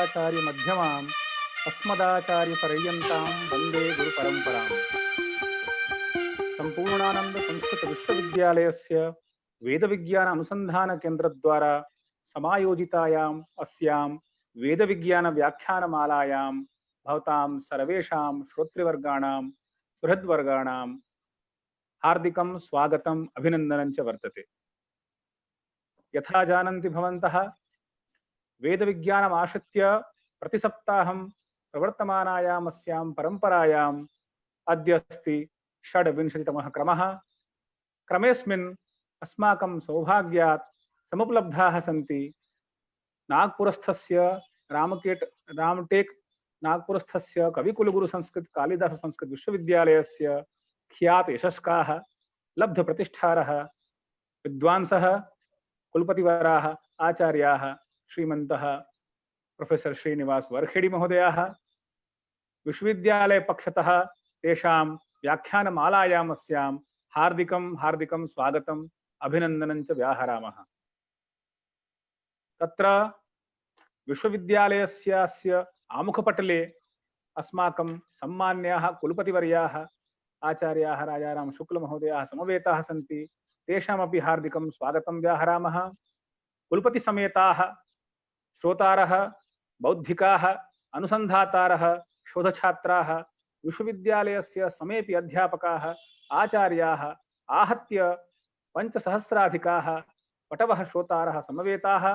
शंकराचार्य मध्यमाम् अस्मदाचार्य पर्यन्तां वंदे गुरु परंपराम्। संपूर्णानंद संस्कृत विश्वविद्यालयस्य वेद विज्ञान अनुसंधान केंद्र द्वारा समायोजितायाम् अस्यां वेद विज्ञान व्याख्यानमालायां भवतां सर्वेषां श्रोतृवर्गाणां सुहृद्वर्गाणां हार्दिकं स्वागतम् अभिनंदनं च वर्तते। यथा जानन्ति भवन्तः वेद विज्ञानम् आश्रित्य प्रतिसप्ताहं प्रवर्तमानायाम् अस्यां परम्परायाम् अद्य अस्ति षड्विंशतितमः क्रमः। क्रमेऽस्मिन् अस्माकं सौभाग्यात् समुपलब्धाः सन्ति नागपुरस्थस्य रामटेक नागपुरस्थस्य कविकुलगुरु संस्कृत कालिदास संस्कृत विश्वविद्यालयस्य ख्यात यशस्काः लब्धप्रतिष्ठारः विद्वांसः कुलपतिवराः आचार्याः श्रीमन्तः प्रोफेसर श्रीनिवास वरखेड़ी महोदयाः विश्वविद्यालय पक्षतः तेषां व्याख्यानमालायाम् अस्यां हार्दिकं स्वागतम् अभिनन्दनं च व्याहरामः। तत्र विश्वविद्यालयस्य आमुखपटले अस्माकं सम्मान्याः कुलपतिवर्याः आचार्याः राजाराम शुक्ल महोदयाः समवेताः सन्ति। तेषामपि हार्दिकं स्वागतं व्याहरामः। कुलपति समेताः श्रोतारः बौद्धिकाः अनुसन्धातारः शोधछात्राः विश्वविद्यालयस्य समेपि अध्यापकाः आचार्याः आहत्य 5,000-अधिकाः पटवः श्रोतारः समवेताः।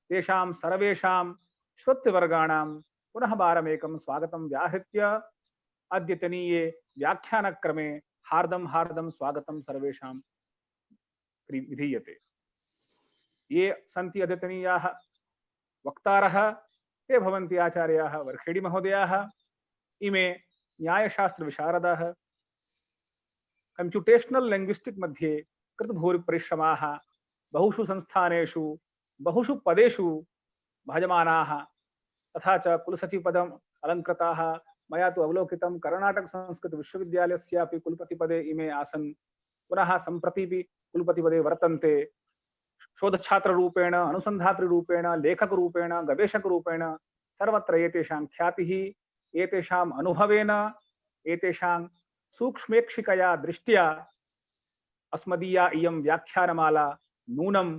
तेषां सर्वेषां श्रोतृवर्गाणां पुनः वारमेकं स्वागतं व्याहृत्य अद्यतनीये व्याख्यानक्रमे हार्दं स्वागतं सर्वेषां विधीयते। ये सन्ति अद्यतनीयाः वक्तारः ते भवन्ति आचार्याः वरखेड़ी महोदयाः। इमे न्यायशास्त्र विशारदाः कंप्यूटेशनल लैंग्विस्टिक मध्ये कृतभूरि परिश्रमाः बहुषु संस्थानेषु बहुषु पदेषु भजमानाः तथा च कुलसचिव पदम् अलंकृताः। मया तु अवलोकितं कर्णाटक संस्कृत विश्वविद्यालयस्यापि कुलपतिपदे इमे आसन्। पुनः सम्प्रतिपि कुलपतिपदे वर्तन्ते। शोधछात्ररूपेण अनुसन्धातृरूपेण लेखकरूपेण गवेषकरूपेण सर्वत्र एतेषां ख्यातिः एतेषाम् अनुभवेन एतेषां सूक्ष्मेक्षिकया दृष्ट्या अस्मदीया इयं व्याख्यानमाला नूनं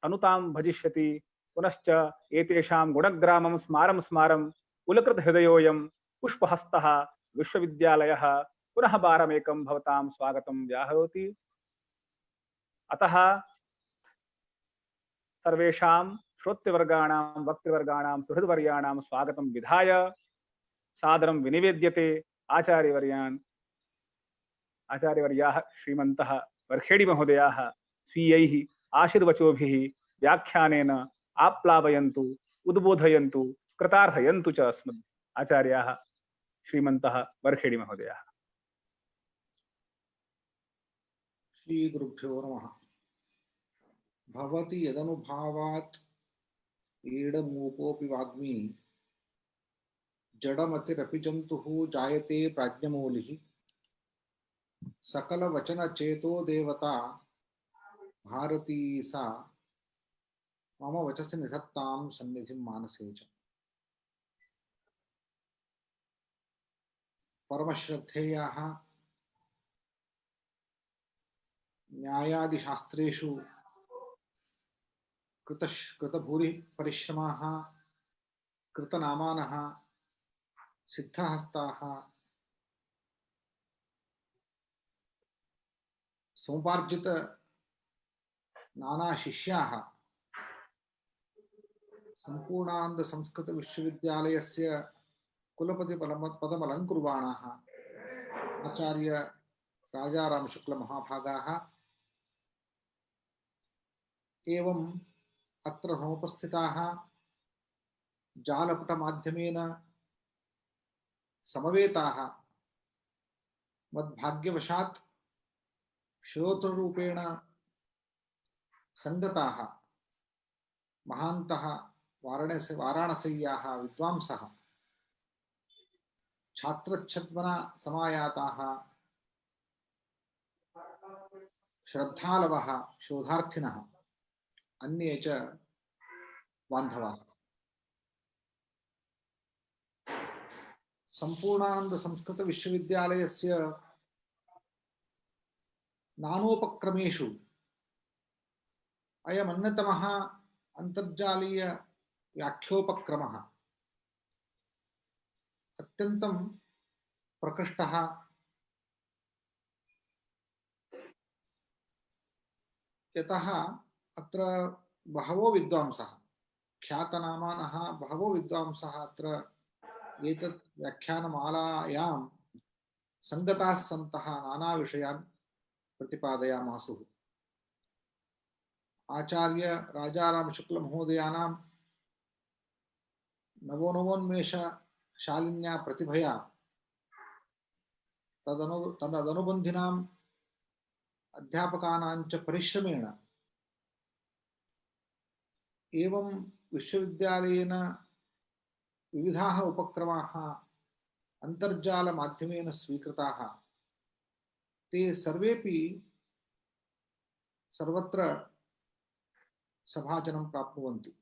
अनुतां भजिष्यति। पुनश्च एतेषां गुणग्रामं स्मारं कुलकृत हृदयोऽयं पुष्पहस्तः विश्वविद्यालयः पुनः वारमेकं भवतां स्वागतं व्याहरोति। अतः सर्वेषां श्रोतृवर्गाणां वक्तृवर्गाणां सुहृद्वर्याणां स्वागतं विधाय सादरं विनिवेद्यते आचार्यवर्याः श्रीमन्तः वरखेड़ी महोदयाः स्वीयैः आशीर्वचोभिः व्याख्यानेन आप्लावयन्तु उद्बोधयन्तु कृतार्थयन्तु च अस्मद् आचार्याः श्रीमन्तः वरखेड़ी महोदयाः। श्री गुरुभ्यो नमः। भवति यदनुभावात् ईडमूकोऽपि वाग्मी जडमतिरपि जन्तुः जायते प्राज्ञमौलिः सकलवचनचेतो देवता भारती सा मम वचसि निधत्तां सन्निधिं मानसे च। परमश्रद्धेयाः न्यायादिशास्त्रेषु कृतभूरि परिश्रमाः कृतनामानः सिद्धहस्ताः समुपार्जित नाना शिष्याः संपूर्णानंद संस्कृत विश्वविद्यालयस्य कुलपति पदमलङ्कुर्वाणाः आचार्य राजाराम शुक्ल महाभागाः एवं अत्र समुपस्थिताः जालपुटमाध्यमेन समवेताः मद्भाग्यवशात् श्रोतृरूपेण संगताः महान्तः वाराणस्याः विद्वांसः छात्रच्छद्मना समायाताः श्रद्धालवः शोधार्थिनः अन्ये च बान्धवाः संपूर्णानंद संस्कृत विश्वविद्यालयस्य नानोपक्रमेषु अयम् अन्यतमः अन्तर्जालीय व्याख्योपक्रमः अत्यन्तं प्रकृष्टः यतः अत्र बहवो विद्वांसः ख्यातनामानः बहवो विद्वांसः अत्र एतत् व्याख्यानमालायां संगताः सन्तः नाना विषयान् प्रतिपादयामासुः। आचार्य राजाराम शुक्ल महोदयानां नवोन्मेष शालिन्या प्रतिभया तदनुबन्धिनाम् अध्यापकानां च परिश्रमेण एवं विश्वविद्यालयेन विविधाः उपक्रमाः अन्तर्जालमाध्यमेन स्वीकृताः ते सर्वेपि सर्वत्र सभाजनं प्राप्नुवन्ति।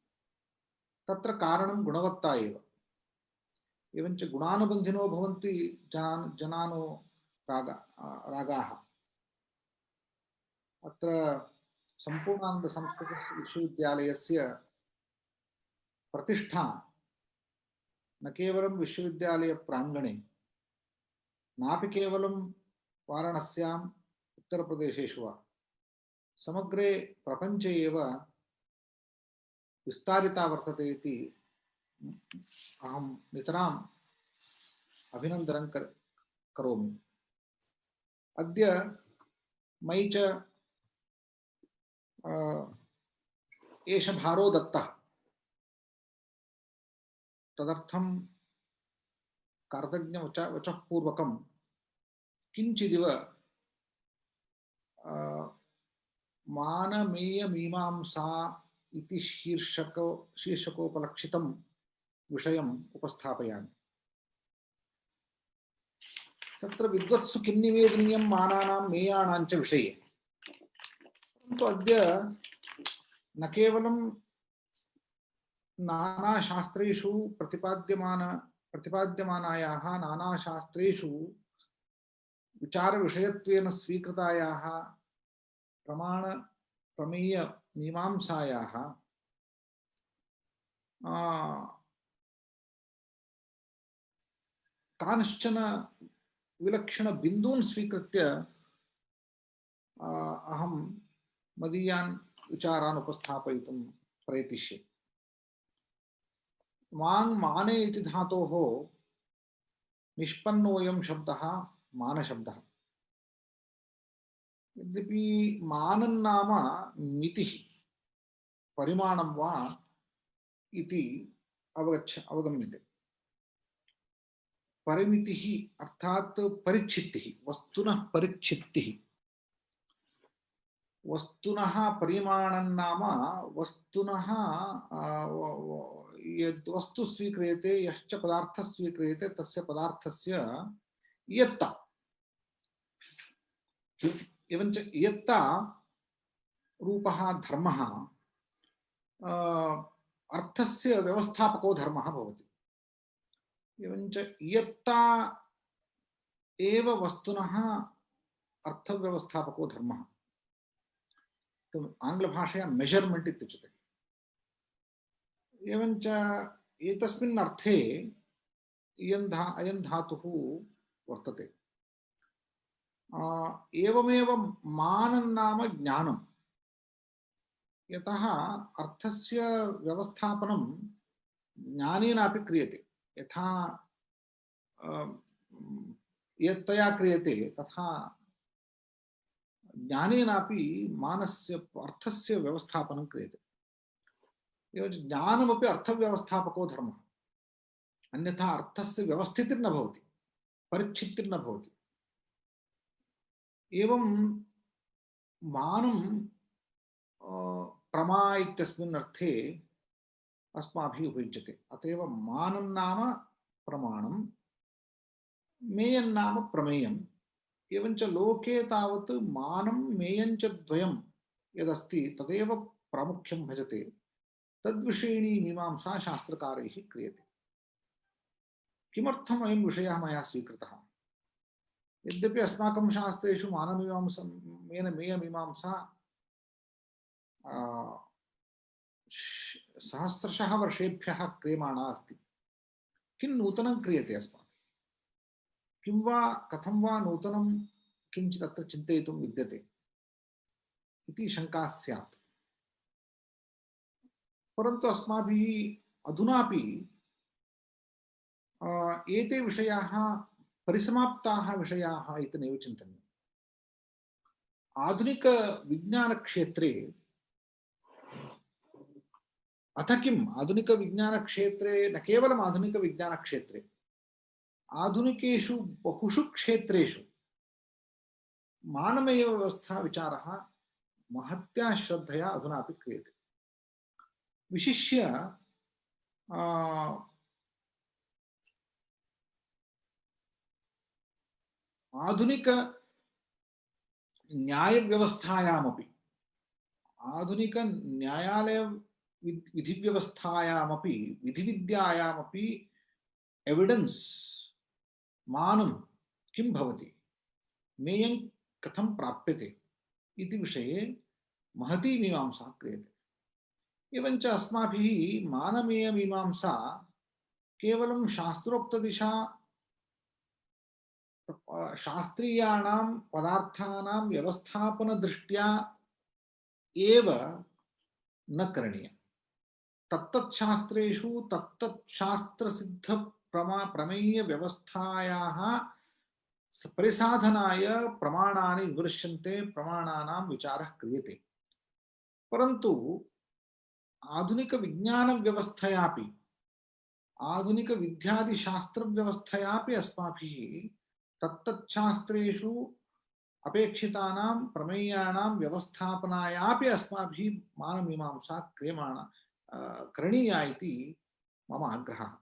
तत्र कारणं गुणवत्ता एव। एवञ्च गुणानुबन्धिनो भवन्ति जनानो रागाः। अत्र संपूर्णानंद संस्कृत विश्वविद्यालयस्य प्रतिष्ठा न केवलं विश्वविद्यालय प्रांगणे नापि केवलं वाराणस्याम् उत्तरप्रदेशेषु वा समग्रे प्रपञ्चे एव विस्तारिता वर्तते इति अहं नितराम् अभिनन्दनं करोमि। अद्य मयि च एष भारो दत्तः। तदर्थं कार्तज्ञवचः पूर्वकं किञ्चिदिव मानमेयमीमांसा इति शीर्षकोपलक्षितं विषयम् उपस्थापयामि। तत्र विद्वत्सु किन्निवेदनीयं मानानां मेयाणां च विषये। परन्तु अद्य न केवलं नानाशास्त्रेषु प्रतिपाद्यमानायाः नानाशास्त्रेषु विचारविषयत्वेन स्वीकृतायाः प्रमाण प्रमेय मीमांसायाः कांश्चन विलक्षण बिन्दून् स्वीकृत्य अहं मदीयान् विचारान् उपस्थापयितुं प्रयतिष्ये। माङ् माने इति धातोः निष्पन्नोऽयं शब्दः मानशब्दः। यद्यपि मानं नाम मितिः परिमाणं वा इति अवगम्यते। परिमितिः अर्थात् परिच्छित्तिः, वस्तुनः परिच्छित्तिः। वस्तुनः परिमाणं नाम वस्तुनः यद् वस्तु स्वीक्रियते, यश्च पदार्थः स्वीक्रियते तस्य पदार्थस्य इयत्ता। एवञ्च इयत्ता रूपः धर्मः अर्थस्य व्यवस्थापको धर्मः भवति। एवञ्च इयत्ता एव वस्तुनः अर्थव्यवस्थापको धर्मः। आंग्लभाषया मेजरमेंट इत्युच्यते। एवञ्च एतस्मिन् अर्थे अयं धातुः वर्तते। एवमेव मानं नाम ज्ञानं। यतः अर्थस्य व्यवस्थापनं ज्ञानेनापि क्रियते। यथा यत्तया क्रियते तथा ज्ञानेनापि मानस्य अर्थस्य व्यवस्थापनं क्रियते। एवं ज्ञानमपि अर्थव्यवस्थापको धर्मः। अन्यथा अर्थस्य व्यवस्थितिर्न भवति, परिच्छित्तिर्न भवति। एवं मानं प्रमा इत्यस्मिन् अर्थे अस्माभिः उपयुज्यते। अतएव मानं नाम प्रमाणं, मेयं नाम प्रमेयम्। एवञ्च लोके तावत् मानं मेयञ्च द्वयं यदस्ति तदेव प्रामुख्यं भजते। तद्विषयिणी मीमांसा शास्त्रकारैः क्रियते। किमर्थम् अयं विषयः मया स्वीकृतः? यद्यपि अस्माकं शास्त्रेषु मेयमीमांसा सहस्रशः वर्षेभ्यः क्रियमाणा अस्ति। किं नूतनं क्रियते अस्माभिः? किं वा कथं वा नूतनं किञ्चित् अत्र चिन्तयितुं विद्यते इति शङ्का स्यात्। परन्तु अस्माभिः अधुनापि एते विषयाः परिसमाप्ताः विषयाः इति नैव चिन्तनीयम्। आधुनिकविज्ञानक्षेत्रे अथ किम् आधुनिकविज्ञानक्षेत्रे न केवलम् आधुनिकविज्ञानक्षेत्रे आधुनिकेषु बहुषु क्षेत्रेषु मानवीयव्यवस्था विचारः महत्या श्रद्धया अधुनापि क्रियते। विशिष्य आधुनिक न्यायव्यवस्थायामपि आधुनिक न्यायालय विधिव्यवस्थायामपि विधिविद्यायामपि एविडेंस मानं किं भवति, मेयं कथं प्राप्यते इति विषये महती मीमांसा क्रियते। एवञ्च अस्माभिः मानमेयमीमांसा केवलं शास्त्रोक्तदिशा शास्त्रीयाणां पदार्थानां व्यवस्थापनदृष्ट्या एव न करणीया। तत्तच्छास्त्रेषु तत्तच्छास्त्रसिद्ध प्रमेय व्यवस्थायाः परिसाधनाय प्रमाणानि विमृश्यन्ते, प्रमाणानां विचारः क्रियते। परन्तु आधुनिक विज्ञान व्यवस्थयापि आधुनिक विद्यादि शास्त्र व्यवस्थयापि अस्माभिः तत्तच्छास्त्रेषु अपेक्षितानां प्रमेयाणां व्यवस्थापनायापि अस्माभिः मानमीमांसा क्रियमाणा करणीया इति मम आग्रहः।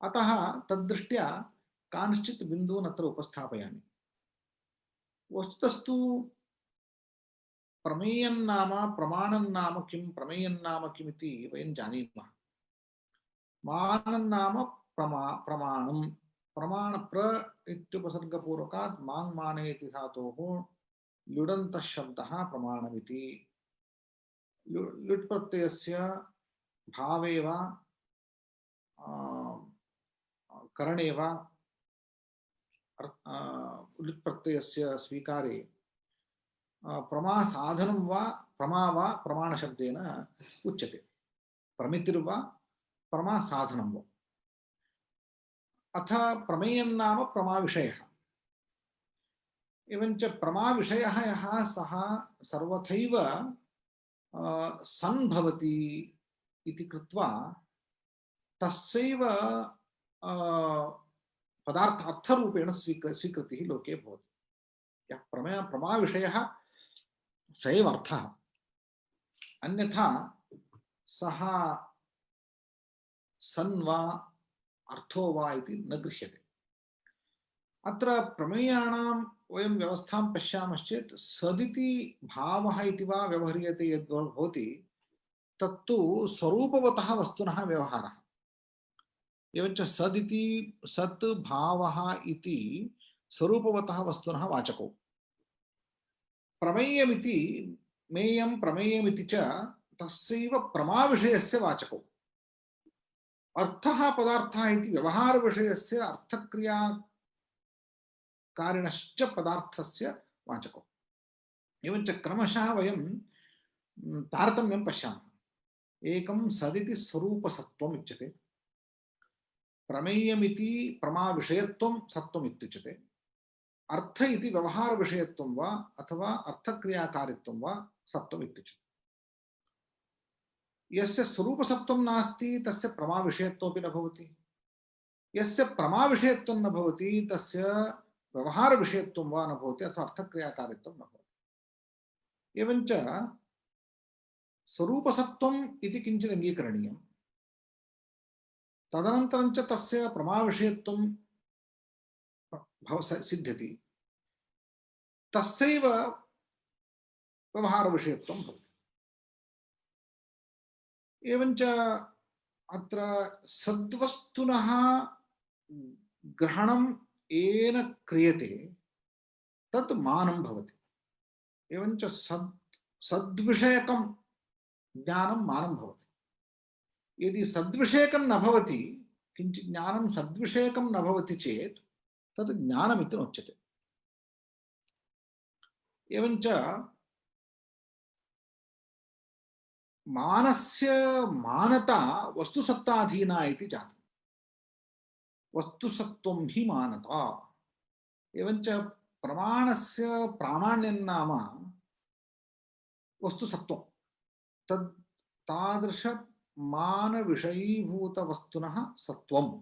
अतः तद्दृष्ट्या कांश्चित् बिन्दून् अत्र उपस्थापयामि। वस्तुतस्तु प्रमेयं नाम प्रमाणं नाम किं, प्रमेयं नाम किमिति वयं जानीमः। मानं नाम प्रमाणं, प्रमाण प्र इत्युपसर्गपूर्वकात् माङ् मानेति धातोः लुडन्तः शब्दः प्रमाणमिति। लुट् प्रत्ययस्य भावे वा करणे वा लुट् प्रत्ययस्य स्वीकारे प्रमा साधनं वा प्रमा वा प्रमाणशब्देन उच्यते। प्रमितिर्वा प्रमा साधनं वा। अथ प्रमेयं नाम प्रमाविषयः। एवञ्च प्रमाविषयः यः सः सर्वथैव सन् भवति इति कृत्वा तस्यैव पदार्थ अर्थरूपेण स्वीकृतिः लोके भवति। यः प्रमाविषयः स एव अर्थः, अन्यथा सः सन् वा अर्थो वा इति न गृह्यते। अत्र प्रमेयाणां वयं व्यवस्थां पश्यामश्चेत् सदिति भावः इति वा व्यवह्रियते यद् भवति तत्तु स्वरूपवतः वस्तुनः व्यवहारः। एवञ्च सदिति सत् भावः इति स्वरूपवतः वस्तुनः वाचकौ। प्रमेयमिति मेयं प्रमेयमिति च तस्यैव प्रमाविषयस्य वाचकौ। अर्थः पदार्थः इति व्यवहारविषयस्य अर्थक्रियाकारिणश्च पदार्थस्य वाचकौ। एवञ्च क्रमशः वयं तारतम्यं पश्यामः। एकं सदिति स्वरूपसत्त्वम् उच्यते, प्रमेयमिति प्रमाविषयत्वं सत्त्वम् इत्युच्यते, अर्थ इति व्यवहारविषयत्वं वा अथवा अर्थक्रियाकारित्वं वा सत्त्वम् इत्युच्यते। यस्य स्वरूपसत्त्वं नास्ति तस्य प्रमाविषयत्वमपि न भवति, यस्य प्रमाविषयत्वं न भवति तस्य व्यवहारविषयत्वं वा न भवति अथवा अर्थक्रियाकारित्वं न भवति। एवञ्च स्वरूपसत्त्वम् इति किञ्चित् अङ्गीकरणीयम्। तदनन्तरं च तस्य प्रमाविषयत्वं सिद्ध्यति, तस्यैव व्यवहारविषयत्वं भवति। एवञ्च अत्र सद्वस्तुनः ग्रहणं येन क्रियते तत् मानं भवति। एवञ्च सद्विषयकं ज्ञानं मानं भवति। यदि सद्विषयकं न भवति, किञ्चित् ज्ञानं सद्विषयकं न भवति चेत् तत् ज्ञानमिति नोच्यते। एवञ्च मानस्य मानता वस्तुसत्ताधीना इति जातम्। वस्तुसत्त्वं हि मानता। एवञ्च प्रमाणस्य प्रामाण्यं नाम वस्तुसत्त्वं। तद् तादृश मानविषयीभूतवस्तुनः सत्त्वम्।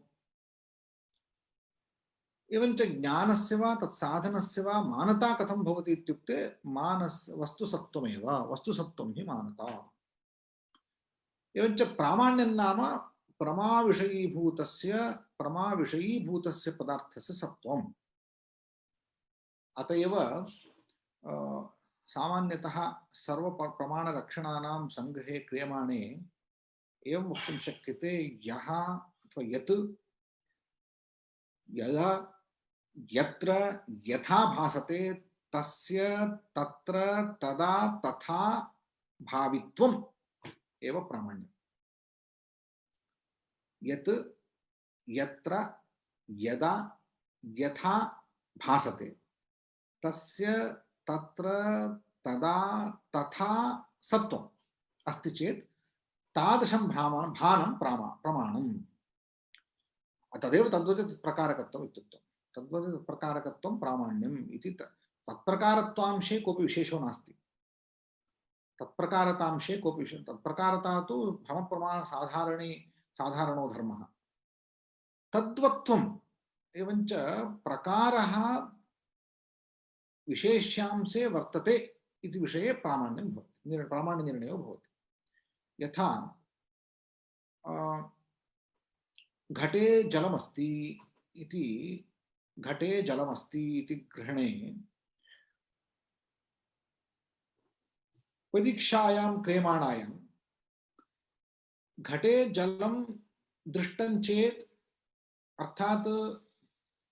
एवञ्च ज्ञानस्य वा तत्साधनस्य वा मानता कथं भवति इत्युक्ते मानस्य वस्तुसत्त्वमेव। वस्तुसत्त्वं हि मानता। एवञ्च प्रामाण्यं नाम प्रमाविषयीभूतस्य पदार्थस्य सत्त्वम्। अतएव सामान्यतः सर्वप्रमाणलक्षणानां संग्रहे क्रियमाणे एवं वक्तुं शक्यते, यः अथवा यत् यदा यत्र यथा भासते तस्य तत्र तदा तथा भावित्वम् एव प्रामाण्यम्। यत् यत्र यदा यथा भासते तस्य तत्र तदा तथा सत्त्वम् अस्ति चेत् तादृशं भानं प्रमाणम्। तदेव तद्वत् प्रकारकत्वम् इत्युक्तम्। तद्वत् प्रकारकत्वं प्रामाण्यम् इति। तत्प्रकारत्वांशे कोऽपि विशेषो नास्ति। तत्प्रकारतांशे कोऽपि विशेषः। तत्प्रकारता तु भ्रमप्रमाण साधारणो धर्मः। तद्वत्त्वम् एवञ्च प्रकारः विशेष्यांशे वर्तते इति विषये प्रामाण्यं भवति, प्रामाण्यनिर्णयो भवति। यथा घटे जलमस्ति इति, घटे जलमस्ति इति ग्रहणे परीक्षायां क्रियमाणायां घटे जलं दृष्टं चेत् अर्थात्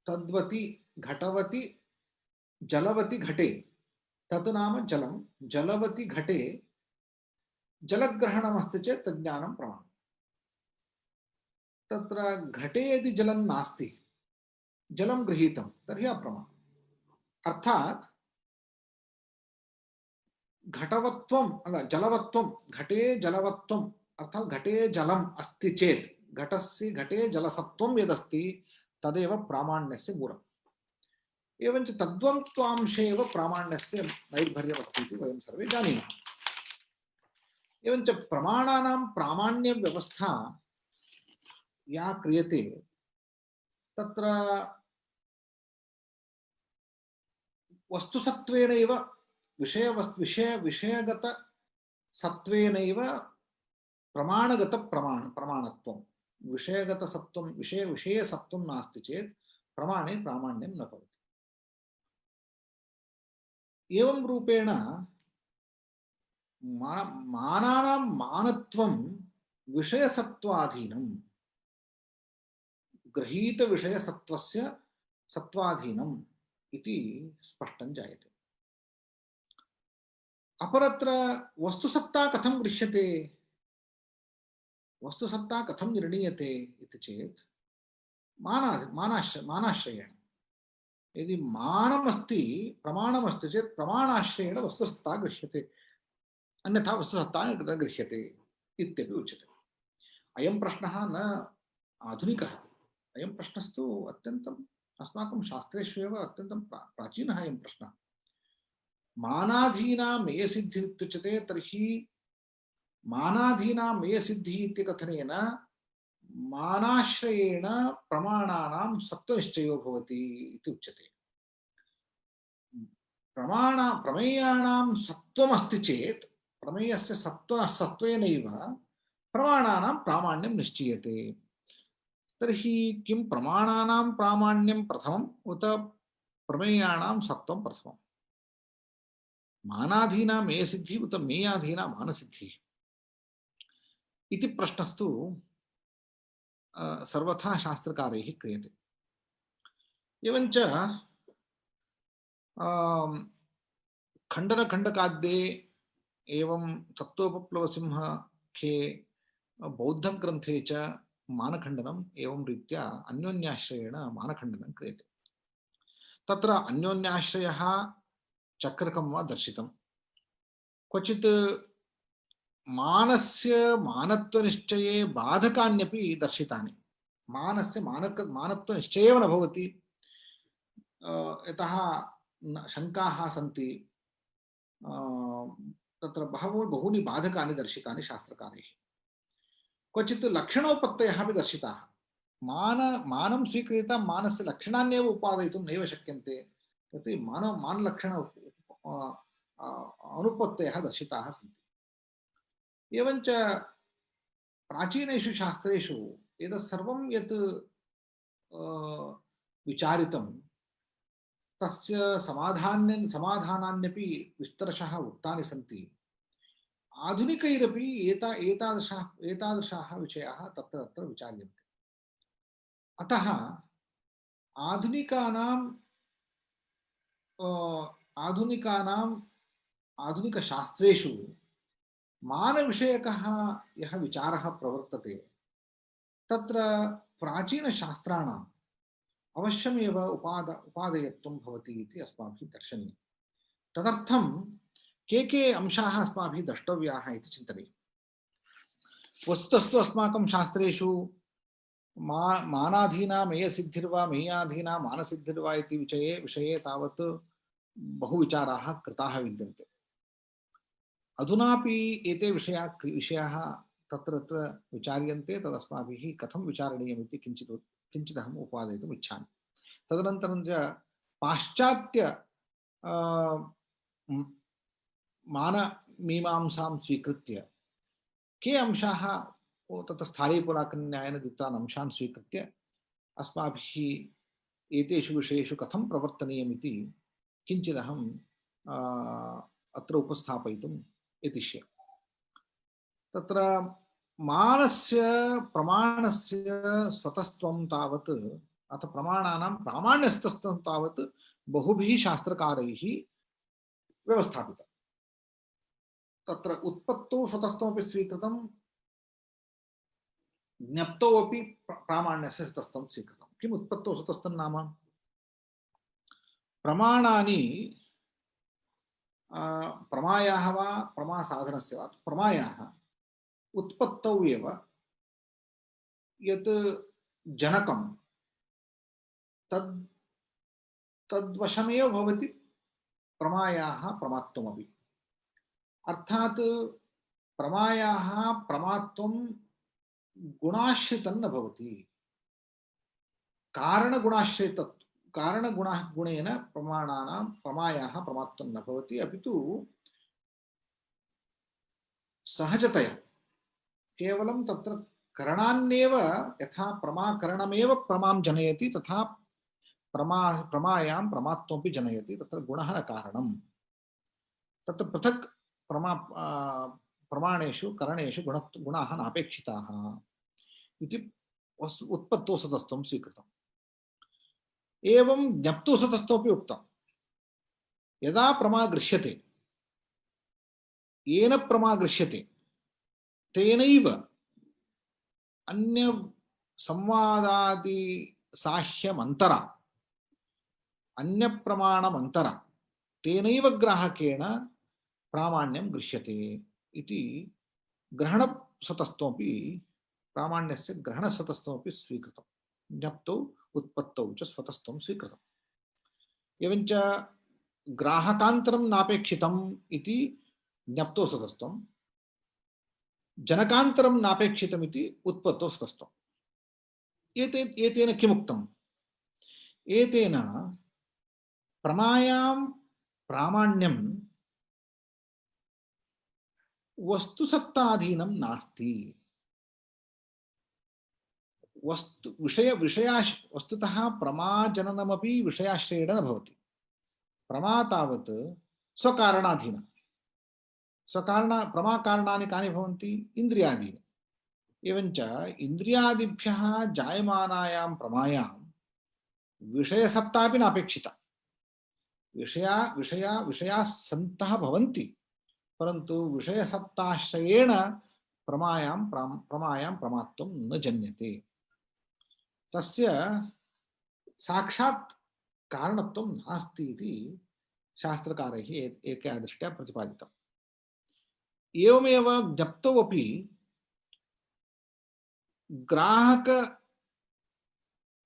तद्वति घटवति जलवति घटे तत् नाम जलं, जलवति घटे जलग्रहणमस्ति चेत् तज्ज्ञानं प्रमाणम्। तत्र घटे यदि जलं नास्ति, जलं गृहीतं तर्हि अप्रमाणम्। अर्थात् घटवत्वं जलवत्वं, घटे जलवत्वं अर्थात् घटे जलम् अस्ति चेत् घटे जलसत्वं यदस्ति तदेव प्रामाण्यस्य मूलम्। एवञ्च तद्वत्त्वांशे एव प्रामाण्यस्य नैर्भर्यमस्ति इति वयं सर्वे जानीमः। एवञ्च प्रमाणानां प्रामाण्यव्यवस्था या क्रियते तत्र वस्तुसत्त्वेनैव विषयगत सत्त्वेनैव प्रमाणगत प्रमाणत्वं। विषयगत सत्त्वं विषयसत्त्वं नास्ति चेत् प्रमाणे प्रामाण्यं न भवति। एवं रूपेण मानानां मानत्वं विषयसत्त्वाधीनं, गृहीत विषयसत्त्वस्य सत्त्वाधीनम् इति स्पष्टं जायते। अपरत्र वस्तुसत्ता कथं गृह्यते, वस्तुसत्ता कथं निर्णीयते इति चेत् मानाश्रयेण। यदि मानमस्ति प्रमाणमस्ति चेत् प्रमाणाश्रयेण वस्तुसत्ता गृह्यते, अन्यथा वस्तुसत्ता न गृह्यते इत्यपि उच्यते। अयं प्रश्नः न आधुनिकः, अयं प्रश्नस्तु अत्यन्तम् अस्माकं शास्त्रेषु एव अत्यन्तं प्राचीनः अयं प्रश्नः। मानाधीना मेयसिद्धिः इत्युच्यते, तर्हि मानाधीना मेयसिद्धिः इति कथनेन मानाश्रयेण प्रमाणानां सत्त्वनिश्चयो भवति इति उच्यते। प्रमेयाणां सत्त्वमस्ति चेत् प्रमेयस्य सत्त्वेनैव प्रमाणानां प्रामाण्यं निश्चीयते। तर्हि किं प्रमाणानां प्रामाण्यं प्रथमम् उत प्रमेयाणां सत्त्वं प्रथमम्? मानाधीना मेयसिद्धिः उत मेयाधीना मानसिद्धिः इति प्रश्नस्तु सर्वथा शास्त्रकारैः क्रियते। एवञ्च खण्डनखण्डकाद्ये एवं तत्त्वोपप्लवसिंहखे बौद्धग्रन्थे च मानखण्डनम् एवं रीत्या अन्योन्याश्रयेण मानखण्डनं क्रियते। तत्र अन्योन्याश्रयः चक्रकं वा दर्शितं, क्वचित् मानस्य मानत्वनिश्चये बाधकान्यपि दर्शितानि। मानस्य मानत्वनिश्चयेव न भवति, यतः शङ्काः सन्ति, तत्र बहूनि बाधकानि दर्शितानि शास्त्रकारैः। क्वचित् लक्षणोपत्तयः अपि दर्शिताः। मानं स्वीक्रियतां मानस्य लक्षणान्येव उपादयितुं नैव शक्यन्ते, यतो हि मानलक्षण अनुपत्तयः दर्शिताः सन्ति। एवञ्च प्राचीनेषु शास्त्रेषु एतत् सर्वं यत् विचारितं तस्य समाधानान्यपि विस्तरशः उक्तानि सन्ति। आधुनिकैरपि एतादृशाः विषयाः तत्र विचार्यन्ते। अतः आधुनिकशास्त्रेषु मानविषयकः यः विचारः प्रवर्तते तत्र प्राचीनशास्त्राणाम् अवश्यमेव उपादेयत्वं भवति इति अस्माभिः दर्शनीयं। तदर्थं के अंशाः अस्माभिः द्रष्टव्याः इति चिन्तनीयम्। वस्तुतस्तु अस्माकं शास्त्रेषु मानाधीना मेयसिद्धिर्वा मेयाधीना मानसिद्धिर्वा इति विषये तावत् बहुविचाराः कृताः विद्यन्ते। अधुनापि एते विषयाः तत्र विचार्यन्ते। तदस्माभिः कथं विचारणीयमिति किञ्चिदहम् उपादयितुम् इच्छामि। तदनन्तरं च पाश्चात्य मानमीमांसां स्वीकृत्य के अंशाः तत्र स्थालीपुलाकन्यायनदित्रान् अंशान् स्वीकृत्य अस्माभिः एतेषु विषयेषु कथं प्रवर्तनीयमिति किञ्चिदहं अत्र उपस्थापयितुम् यतिष्ये। तत्र मानस्य प्रमाणस्य स्वतस्त्वं तावत् अथ प्रमाणानां प्रामाण्यस्तत्वं तावत् बहुभिः शास्त्रकारैः व्यवस्थापितम्। तत्र उत्पत्तौ स्वतस्त्वमपि स्वीकृतं, ज्ञप्तौ अपि प्रामाण्यस्य स्वतस्त्वं स्वीकृतं। किम् उत्पत्तौ स्वतस्त्वं नाम? प्रमाणानि प्रमायाः वा प्रमासाधनस्य वा प्रमायाः उत्पत्तौ एव यत् जनकं तद्वशमेव भवति प्रमायाः प्रमात्वमपि। अर्थात् प्रमायाः प्रमात्वं गुणाश्रितं न भवति। कारणगुणेन प्रमाणानां प्रमायाः प्रमात्वं न भवति, अपि तु सहजतया केवलं तत्र करणान्नेव, यथा प्रमाकरणमेव प्रमां जनयति तथा प्रमायां प्रमात्वमपि जनयति। तत्र गुणः न कारणं। तत्र पृथक् प्रमाणेषु करणेषु गुणाः नापेक्षिताः इति उत्पत्तौ स्वतस्त्वं स्वीकृतम्। एवं ज्ञप्तौ स्वतस्त्वमपि उक्तं। यदा प्रमा गृह्यते, येन प्रमा गृह्यते तेनैव अन्य संवादादि साह्यमन्तरा अन्य प्रमाणमन्तरा तेनैव ग्राहकेण प्रामाण्यं गृह्यते इति ग्रहणस्वतस्त्वमपि प्रामाण्यस्य ग्रहणस्वतस्त्वमपि स्वीकृतं। ज्ञप्तौ उत्पत्तौ च स्वतस्त्वं स्वीकृतम्। एवञ्च ग्राहकान्तरं नापेक्षितम् इति ज्ञप्तौ स्वतस्त्वं, जनकान्तरं नापेक्षितमिति उत्पत्तौ स्वतस्त्वम्। एतेन किमुक्तम्? एतेन प्रमायां प्रामाण्यं वस्तुसत्ताधीनं नास्ति। वस्तुतः प्रमाजननमपि विषयाश्रयेण न भवति। प्रमा तावत् स्वकारणाधीनं। प्रमाकारणानि कानि भवन्ति? इन्द्रियादीनि। एवञ्च इन्द्रियादिभ्यः जायमानायां प्रमायां विषयसत्तापि नापेक्षिता। विषयाः सन्तः भवन्ति, परन्तु विषयसत्ताश्रयेण प्रमायां प्रमात्वं न जन्यते। तस्य साक्षात् कारणत्वं नास्ति इति शास्त्रकारैः एकया दृष्ट्या प्रतिपादितम्। एवमेव ज्ञप्तौ अपि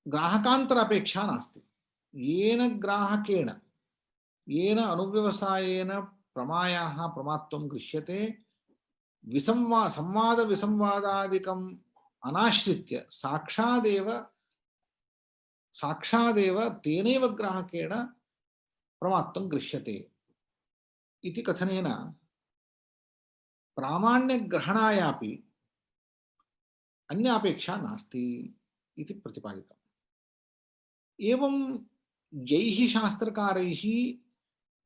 ग्राहकान्तरापेक्षा नास्ति। येन ग्राहकेण येन अनुव्यवसायेन प्रमायाः प्रमात्वं गृह्यते, संवाद विसंवादादिकम् अनाश्रित्य साक्षादेव तेनैव ग्राहकेण प्रमात्वं गृह्यते इति कथनेन प्रामाण्यग्रहणायापि अन्यापेक्षा नास्ति इति प्रतिपादितम्। एवं यैः शास्त्रकारैः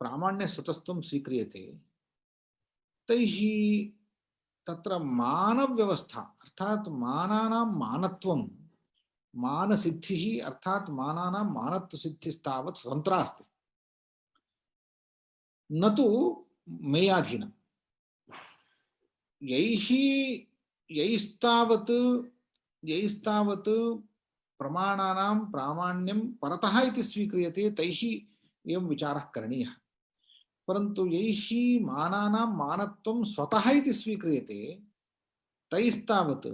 प्रामाण्यस्वतस्त्वं स्वीक्रियते तैः तत्र मानव्यवस्था अर्थात मानानां मानत्वं, मानसिद्धिः अर्थात मानानां मानत्वसिद्धिस्तावत् स्वतन्त्रा अस्ति, न तु मेयाधीना। यैस्तावत् प्रमाणानां प्रामाण्यं परतः इति स्वीक्रियते तैः एवं विचारः करणीयः। परन्तु यैः मानानां मानत्वं स्वतः इति स्वीक्रियते तैस्तावत्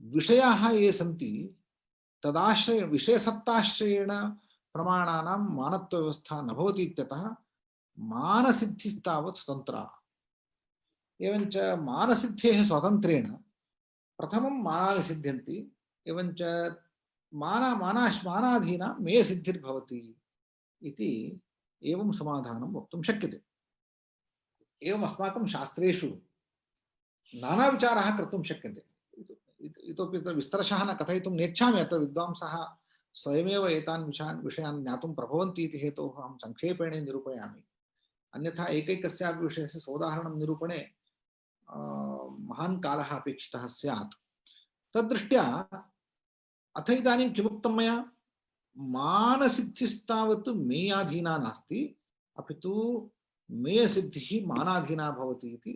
विषयाः ये सन्ति तदाश्रय विषयसत्ताश्रयेण प्रमाणानां मानत्वव्यवस्था न भवति इत्यतः मानसिद्धिस्तावत् स्वतन्त्रा। एवञ्च मानसिद्धेः स्वतन्त्रेण प्रथमं मानानि सिद्ध्यन्ति, एवञ्च मानाधीना मे सिद्धिर्भवति इति एवं समाधानं वक्तुं शक्यते। एवम् अस्माकं शास्त्रेषु नाना विचाराः कर्तुं शक्यन्ते। इतोपि विस्तरशः न कथयितुं नेच्छामि, अत्र विद्वांसः स्वयमेव एतान् विषयान् ज्ञातुं प्रभवन्ति इति हेतोः अहं संक्षेपेण निरूपयामि। अन्यथा एकैकस्यापि विषयस्य सोदाहरणं निरूपणे महान् कालः अपेक्षितः स्यात्। तद्दृष्ट्या अथ इदानीं किमुक्तं मया, मानसिद्धिस्तावत् मेयाधीना नास्ति, अपि तु मेयसिद्धिः मानाधीना भवति इति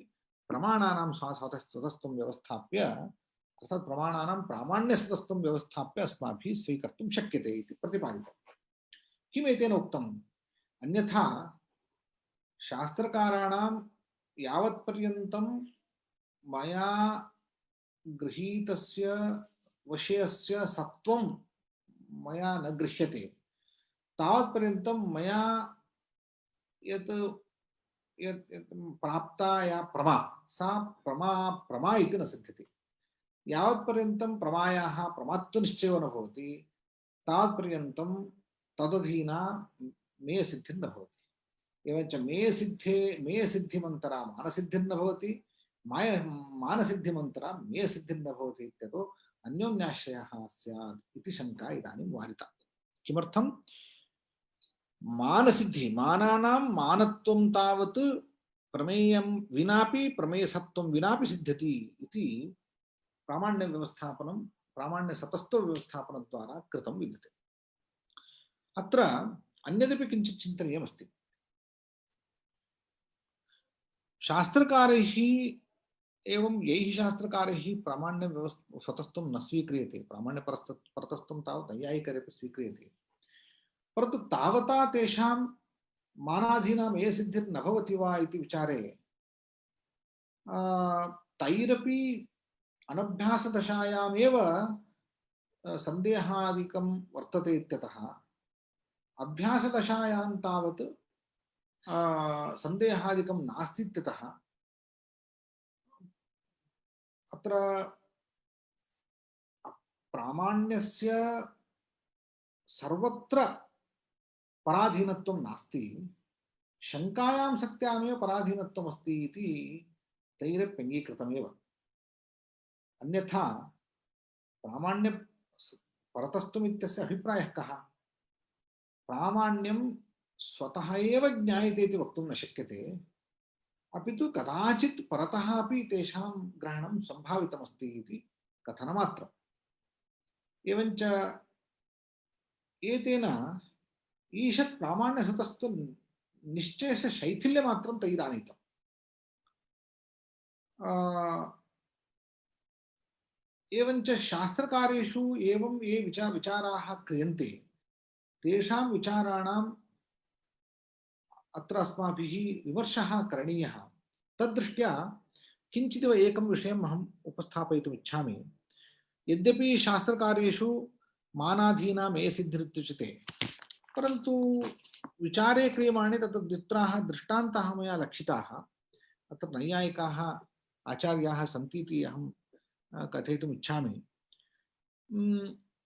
प्रमाणानां स्वतस्त्वं व्यवस्थाप्य अर्थात् प्रमाणानां प्रामाण्यस्वतस्त्वं व्यवस्थाप्य अस्माभिः स्वीकर्तुं शक्यते इति प्रतिपादितम्। किम् एतेन उक्तम्? अन्यथा शास्त्रकाराणां यावत्पर्यन्तं मया गृहीतस्य विषयस्य सत्त्वं मया न गृह्यते तावत्पर्यन्तं मया यत् प्राप्ता या प्रमा सा प्रमा इति न सिद्ध्यति। यावत्पर्यन्तं प्रमायाः प्रमात्वनिश्चयो न भवति तावत्पर्यन्तं तदधीना मेयसिद्धिर्न भवति। एवञ्च मेयसिद्धिमन्तरा मानसिद्धिर्न भवति, मानसिद्धिमन्तरा मेयसिद्धिर्न भवति इत्यतो अन्योन्याश्रयः स्यात् इति शङ्का इदानीं वारिता। किमर्थं? मानसिद्धि मानानां मानत्वं तावत् प्रमेयं विनापि प्रमेयसत्त्वं विनापि सिद्ध्यति इति प्रामाण्यव्यवस्थापनं प्रामाण्यसतस्त्वव्यवस्थापनद्वारा कृतं विद्यते। अत्र अन्यदपि किञ्चित् चिन्तनीयमस्ति। शास्त्रकारैः एवं यैः शास्त्रकारैः प्रामाण्यव्यवस्था न स्वीक्रियते, प्रामाण्यपरतस्त्वं तावत् नैयायिकैरपि स्वीक्रियते, परन्तु तावता तेषां मानाधीना मेयसिद्धिर्न भवति वा इति विचारे तैरपि अनभ्यासदशायामेव सन्देहादिकं वर्तते इत्यतः अभ्यासदशायां तावत् सन्देहादिकं नास्ति इत्यतः अत्र प्रामाण्यस्य सर्वत्र पराधीनत्वं नास्ति, शङ्कायां सत्यामेव पराधीनत्वम् अस्ति इति तैरपि अङ्गीकृतमेव। अन्यथा प्रामाण्य परतस्त्वम् इत्यस्य अभिप्रायः कः? प्रामाण्यं स्वतः एव ज्ञायते इति वक्तुं न शक्यते, अपि तु कदाचित् परतः अपि तेषां ग्रहणं सम्भावितमस्ति इति कथनमात्रम्। एवञ्च एतेन ईषत् प्रामाण्यसुतस्तु निश्चयस्य शैथिल्यमात्रं तैरानीतम्। एवञ्च शास्त्रकारेषु एवं ये विचाराः क्रियन्ते तेषां विचाराणाम् अत्र अस्माभिः विमर्शः करणीयः। तद्दृष्ट्या किञ्चिदिव एकं विषयम् अहम् उपस्थापयितुम् इच्छामि। यद्यपि शास्त्रकार्येषु मानाधीनां ये सिद्धिरित्युच्यते, परन्तु विचारे क्रियमाणे तत्र द्वित्राः दृष्टान्ताः मया लक्षिताः। अत्र नैयायिकाः आचार्याः सन्ति इति अहं कथयितुम् इच्छामि।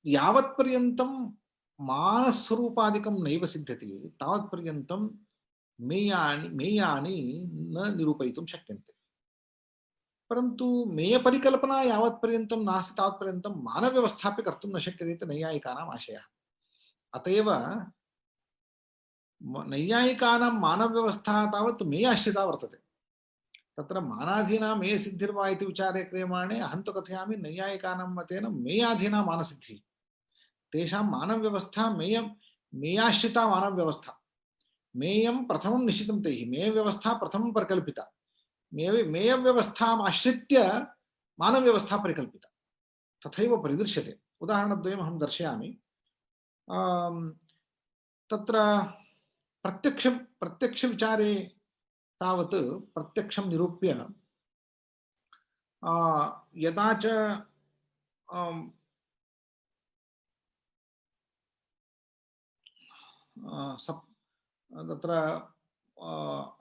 यावत्पर्यन्तं मानस्वरूपादिकं नैव सिद्ध्यति तावत्पर्यन्तं मेयानि न निरूपयितुं शक्यन्ते। परन्तु मेयपरिकल्पना यावत्पर्यन्तं नास्ति तावत्पर्यन्तं मानव्यवस्थापि कर्तुं न शक्यते इति नैयायिकानाम् आशयः। अत एव नैयायिकानां मानव्यवस्था तावत् मेयाश्रिता वर्तते। तत्र मानाधीनां मेय सिद्धिर्वा इति विचारे क्रियमाणे अहं तु कथयामि नैयायिकानां मतेन मेयाधीना मानसिद्धिः। तेषां मानव्यवस्था मेयाश्रिता मानव्यवस्था। मेयं प्रथमं निश्चितं तैः, मेयव्यवस्था प्रथमं परिकल्पिता, मेयव्यवस्थाम् आश्रित्य मानवव्यवस्था परिकल्पिता। तथैव परिदृश्यते। उदाहरणद्वयम् अहं दर्शयामि। तत्र प्रत्यक्षविचारे तावत् प्रत्यक्षं निरूप्य यदा च तत्र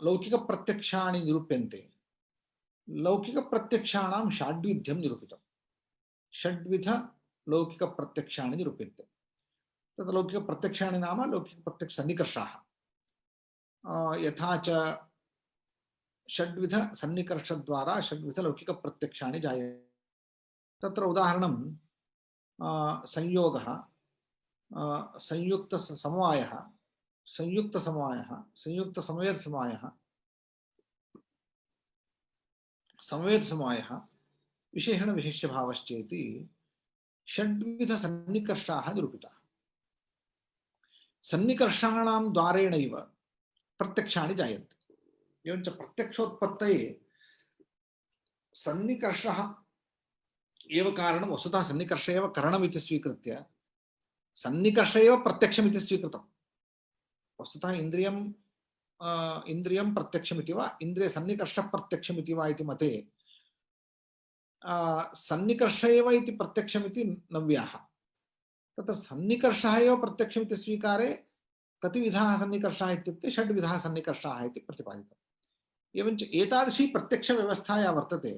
लौकिकप्रत्यक्षाणि निरूप्यन्ते। लौकिकप्रत्यक्षाणां षड्विध्यं निरूपितं। षड्विध लौकिकप्रत्यक्षाणि निरूप्यन्ते। तत्र लौकिकप्रत्यक्षाणि नाम लौकिकप्रत्यक्षसन्निकर्षाः। यथा च षड्विध सन्निकर्षद्वारा षड्विध लौकिकप्रत्यक्षाणि जायन्ते। तत्र उदाहरणं संयोगः, संयुक्तसमवायः, संयुक्तसमवायः, संयुक्तसमवेतसमवायः, समवेतसमवायः, विशेषण विशेष्यभावश्चेति षड्विध सन्निकर्षाः निरूपिताः। सन्निकर्षाणां द्वारेणैव प्रत्यक्षाणि जायन्ते। एवञ्च प्रत्यक्षोत्पत्तये सन्निकर्षः एव कारणं। वस्तुतः सन्निकर्ष एव करणमिति स्वीकृत्य सन्निकर्ष एव प्रत्यक्षमिति स्वीकृतं। वस्तुतः इन्द्रियं प्रत्यक्षमिति वा इन्द्रियसन्निकर्षः प्रत्यक्षमिति वा इति मते सन्निकर्ष एव इति प्रत्यक्षमिति नव्याः। तत्र सन्निकर्षः एव प्रत्यक्षमिति स्वीकारे कति विधाः सन्निकर्षाः इत्युक्ते षड्विधाः सन्निकर्षाः इति प्रतिपादितम्। एवञ्च एतादृशी प्रत्यक्षव्यवस्था या वर्तते,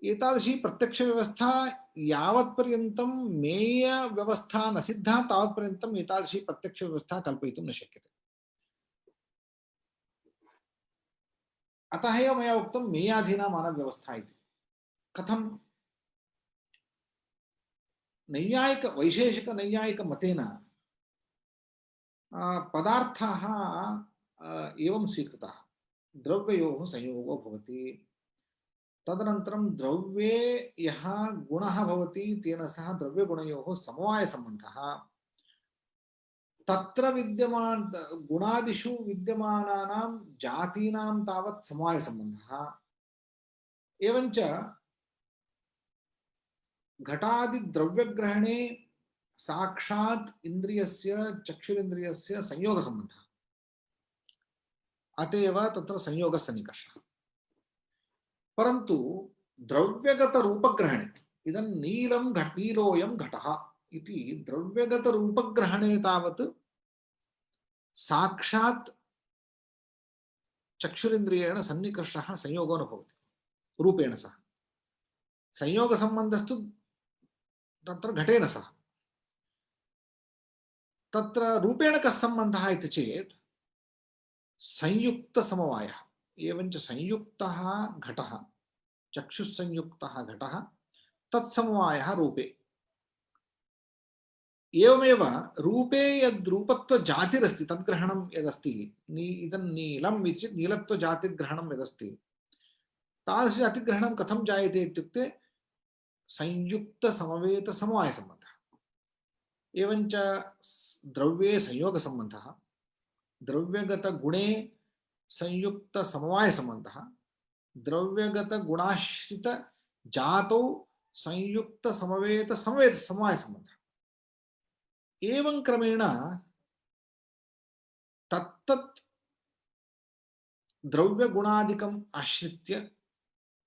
एतादृशी प्रत्यक्षव्यवस्था यावत्पर्यन्तं मेयव्यवस्था न सिद्धा तावत्पर्यन्तम् एतादृशी प्रत्यक्षव्यवस्था कल्पयितुं न शक्यते। अतः एव मया उक्तं मेयाधीना मानवव्यवस्था इति। कथं? वैशेषिकनैयायिकमतेन पदार्थाः एवं स्वीकृताः। द्रव्ययोः संयोगो भवति, तदनन्तरं द्रव्ये यः गुणः भवति तेन सह द्रव्यगुणयोः समवायसम्बन्धः, तत्र विद्यमान गुणादिषु विद्यमानानां जातीनां तावत् समवायसम्बन्धः, एवञ्च घटादि द्रव्यग्रहणे साक्षात् इन्द्रियस्य चक्षुरिन्द्रियस्य संयोगसम्बन्धः। अतएव तत्र संयोगसन्निकर्षः। परन्तु द्रव्यगतरूपग्रहणे इदं नीलोऽयं घटः इति द्रव्यगतरूपग्रहणे तावत् साक्षात् चक्षुरिन्द्रियेण सन्निकर्षः संयोगो न भवति रूपेण सह। संयोगसम्बन्धस्तु तत्र घटेन सह। तत्र रूपेण कः सम्बन्धः इति चेत् संयुक्तसमवायः। एवञ्च संयुक्तः घटः, चक्षुस्संयुक्तः घटः, तत्समवायः रूपे। एवमेव रूपे यद्रूपत्वजातिरस्ति तद्ग्रहणं यदस्ति, इदं नीलम् इति चेत् नीलत्वजातिग्रहणं यदस्ति, तादृशजातिग्रहणं कथं जायते इत्युक्ते संयुक्तसमवेतसमवायसम्बन्धः। एवञ्च द्रव्ये संयोगसम्बन्धः, द्रव्यगतगुणे संयुक्तसमवायसम्बन्धः, द्रव्यगतगुणाश्रितजातौ संयुक्तसमवेतसमवायसम्बन्धः। एवं क्रमेण तत्तत् द्रव्यगुणादिकम् आश्रित्य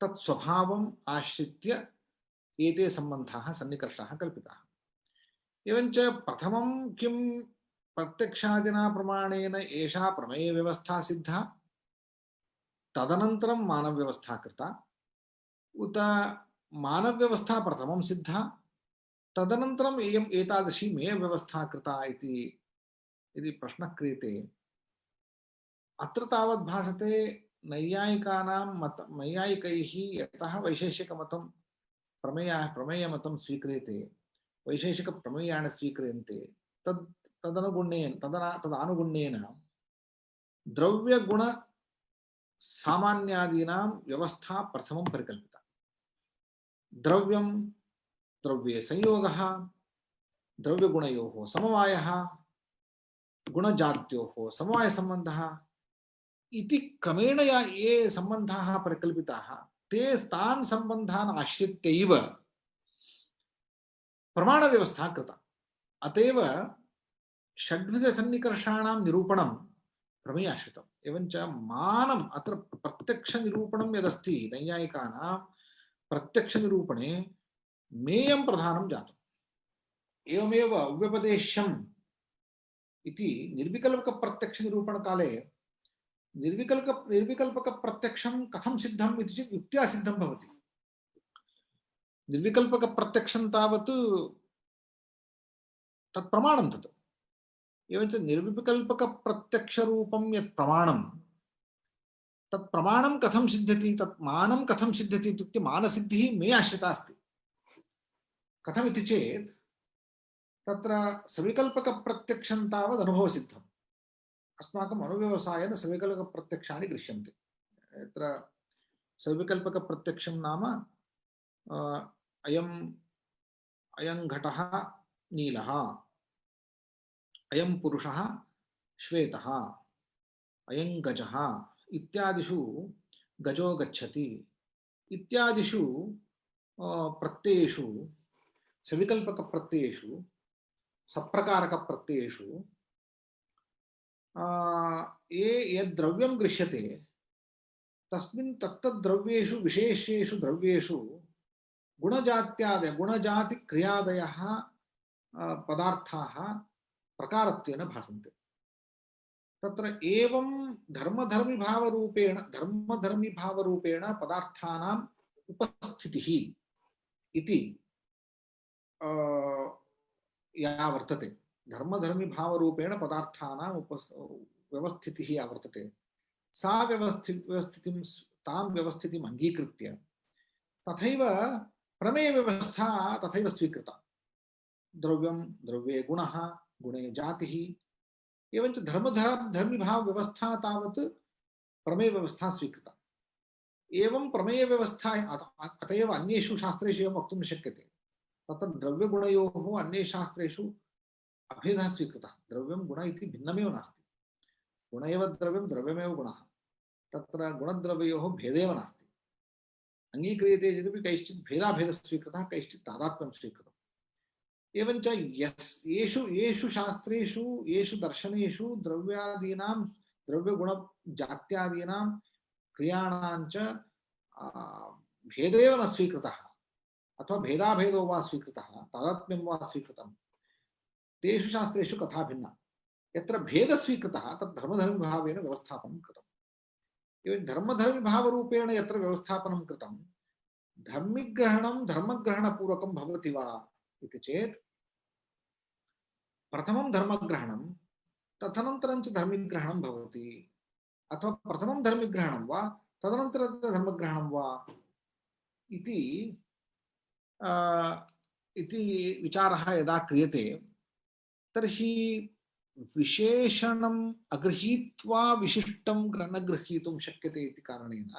तत्स्वभावम् आश्रित्य एते सम्बन्धाः सन्निकर्षाः कल्पिताः। एवञ्च प्रथमं किं प्रत्यक्षादिना प्रमाणेन एषा प्रमेयव्यवस्था सिद्धा, तदनन्तरं मानवव्यवस्था कृता, उत मानवव्यवस्था प्रथमं सिद्धा तदनन्तरम् इयम् एतादृशी मेयव्यवस्था कृता इति यदि प्रश्नः क्रियते, अत्र तावत् भासते नैयायिकानां नैयायिकैः यतः वैशेषिकमतं प्रमेयमतं स्वीक्रियते, वैशेषिकप्रमेयाणि स्वीक्रियन्ते, तदनुगुण्येन द्रव्यगुण सामान्यादीनां व्यवस्था प्रथमं परिकल्पिता। द्रव्यं द्रव्ये संयोगः, द्रव्यगुणयोः समवायः, गुणजात्योः समवायसम्बन्धः इति क्रमेण ये सम्बन्धाः परिकल्पिताः ते तान् सम्बन्धान् आश्रित्यैव प्रमाणव्यवस्था कृता। अतएव षड्विधसन्निकर्षाणां निरूपणं प्रमेयाश्रितम्। एवञ्च मानम् अत्र प्रत्यक्षनिरूपणं यदस्ति नैयायिकानां प्रत्यक्षनिरूपणे मेयं प्रधानं जातम्। एवमेव अव्यपदेश्यम् इति निर्विकल्पकप्रत्यक्षनिरूपणकाले निर्विकल्पकप्रत्यक्षं कथं सिद्धम् इति चेत् युक्त्या सिद्धं भवति। निर्विकल्पकप्रत्यक्षं तावत् तत् प्रमाणं तत्। एवञ्च निर्विकल्पकप्रत्यक्षरूपं यत् प्रमाणं तत् प्रमाणं कथं सिद्ध्यति, तत् मानं कथं सिद्ध्यति इत्युक्ते मानसिद्धिः मे आश्रिता अस्ति। कथमिति चेत् तत्र सविकल्पकप्रत्यक्षं तावत् अनुभवसिद्धम्। अस्माकम् अनुव्यवसायेन सविकल्पकप्रत्यक्षाणि गृह्यन्ते। यत्र सविकल्पकप्रत्यक्षं नाम अयं घटः नीलः, अयं पुरुषः श्वेतः, अयं गजः इत्यादिषु गजो गच्छति इत्यादिषु प्रत्ययेषु सविकल्पकप्रत्ययेषु सप्रकारकप्रत्ययेषु ये यद्द्रव्यं गृह्यते तस्मिन् तत्तद्द्रव्येषु विशेषेषु द्रव्येषु गुणजातिक्रियादयः पदार्थाः प्रकारत्वेन भासन्ते। तत्र एवं धर्मधर्मिभावरूपेण पदार्थानाम् उपस्थितिः इति या वर्तते, धर्मधर्मिभावरूपेण पदार्थानाम् व्यवस्थितिः या वर्तते, सा तां व्यवस्थितिम् अङ्गीकृत्य तथैव प्रमेयव्यवस्था तथैव स्वीकृता। द्रव्यं द्रव्ये गुणः, गुणे जातिः, एवञ्च धर्मिभावव्यवस्था तावत् प्रमेयव्यवस्था स्वीकृता। एवं प्रमेयव्यवस्था अत एव अन्येषु शास्त्रेषु एवं वक्तुं न शक्यते। तत्र द्रव्यगुणयोः अन्येषु शास्त्रेषु अभेदः स्वीकृतः। द्रव्यं गुण इति भिन्नमेव नास्ति। गुण एव द्रव्यं, द्रव्यमेव गुणः। तत्र गुणद्रव्ययोः भेदेव नास्ति। अंगीक्रियते चेदपि कैश्चित् भेदाभेदः स्वीकृतः, कैश्चित् तादात्म्यं स्वीकृतम्। एवञ्च येषु शास्त्रेषु येषु दर्शनेषु द्रव्यादीनां द्रव्यगुणजात्यादीनां क्रियाणां च भेदेव न स्वीकृतः अथवा भेदाभेदो वा स्वीकृतः, तादात्म्यं वा स्वीकृतं, तेषु शास्त्रेषु कथा भिन्ना। यत्र भेदः स्वीकृतः तत् धर्मधर्मिभावेन व्यवस्थापनं कृतम्। एवं धर्मधर्मिभावरूपेण यत्र व्यवस्थापनं कृतं, धर्मिग्रहणं धर्मग्रहणपूर्वकं भवति वा इति चेत् प्रथमं धर्मग्रहणं तदनन्तरं च धर्मिग्रहणं भवति, अथवा प्रथमं धर्मिग्रहणं वा तदनन्तरं धर्मग्रहणं वा इति विचारः यदा क्रियते तर्हि विशेषणम् अगृहीत्वा विशिष्टं न गृहीतुं शक्यते इति कारणेन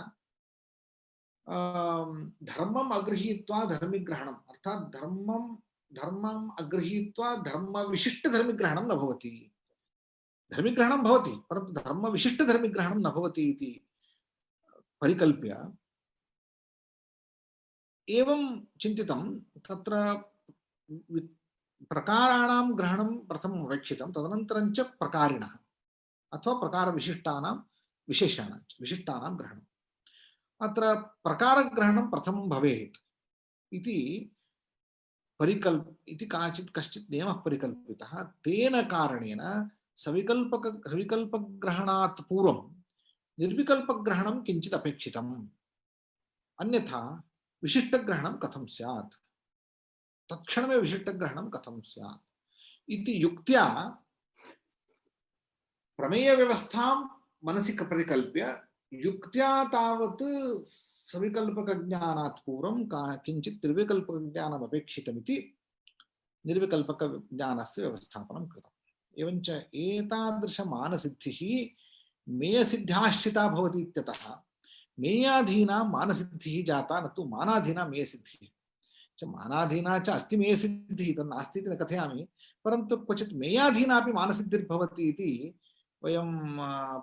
धर्मम् अगृहीत्वा धर्मिग्रहणम् अर्थात् धर्मं धर्मम् अगृहीत्वा धर्मविशिष्टधर्मिग्रहणं न भवति। धर्मिग्रहणं भवति परन्तु धर्मविशिष्टधर्मिग्रहणं न भवति इति परिकल्प्य एवं चिन्तितं। तत्र प्रकाराणां ग्रहणं प्रथमम् अपेक्षितं, तदनन्तरं च प्रकारिणः अथवा प्रकारविशिष्टानां विशिष्टानां ग्रहणम्। अत्र प्रकारग्रहणं प्रथमं भवेत् इति कश्चित् नियमः परिकल्पितः। तेन कारणेन सविकल्पग्रहणात् पूर्वं निर्विकल्पग्रहणं किञ्चित् अपेक्षितम्। अन्यथा विशिष्टग्रहणं कथं स्यात्, तत्क्षणमेव विशिष्टग्रहणं कथं स्यात् इति युक्त्या प्रमेयव्यवस्थां मनसि परिकल्प्य युक्त्या तावत् सविकल्पकज्ञानात् पूर्वं किञ्चित् निर्विकल्पकज्ञानम् अपेक्षितमिति निर्विकल्पकज्ञानस्य व्यवस्थापनं कृतम्। एवञ्च एतादृशमानसिद्धिः मेयसिद्ध्याश्रिता भवति इत्यतः मेयाधीनां मानसिद्धिः जाता, न तु मानाधीना मेयसिद्धिः। मानाधीना च अस्ति मेयसिद्धिः, तन्नास्ति इति न कथयामि, परन्तु क्वचित् मेयाधीनापि मानसिद्धिर्भवति इति वयं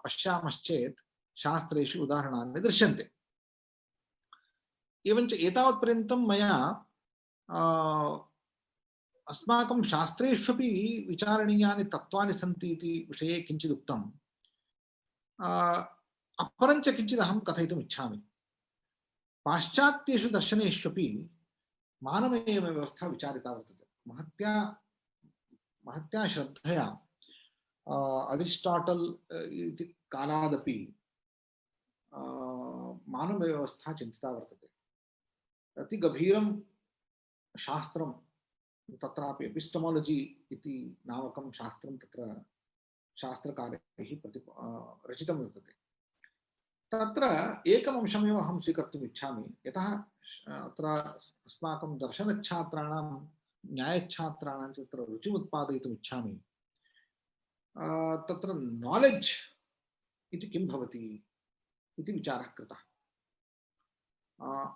पश्यामश्चेत् शास्त्रेषु उदाहरणानि दृश्यन्ते। एवञ्च एतावत्पर्यन्तं मया अस्माकं शास्त्रेष्वपि विचारणीयानि तत्त्वानि सन्ति इति विषये किञ्चित् उक्तम्। अपरञ्च किञ्चित् अहं कथयितुम् इच्छामि। पाश्चात्येषु दर्शनेष्वपि मानवीयव्यवस्था विचारिता वर्तते। महत्या श्रद्धया अरिस्टाटल् इति कालादपि मानवव्यवस्था चिन्तिता वर्तते। अति गभीरं शास्त्रं, तत्रापि एपिस्टेमोलॉजी इति नामकं शास्त्रं तत्र शास्त्रकारैः रचितं वर्तते। तत्र एकम् अंशमेव अहं स्वीकर्तुम् इच्छामि। यतः अत्र अस्माकं दर्शनच्छात्राणां न्यायच्छात्राणां तत्र रुचिम् उत्पादयितुम् इच्छामि। तत्र नालेज् इति किं भवति इति विचारः कृतः।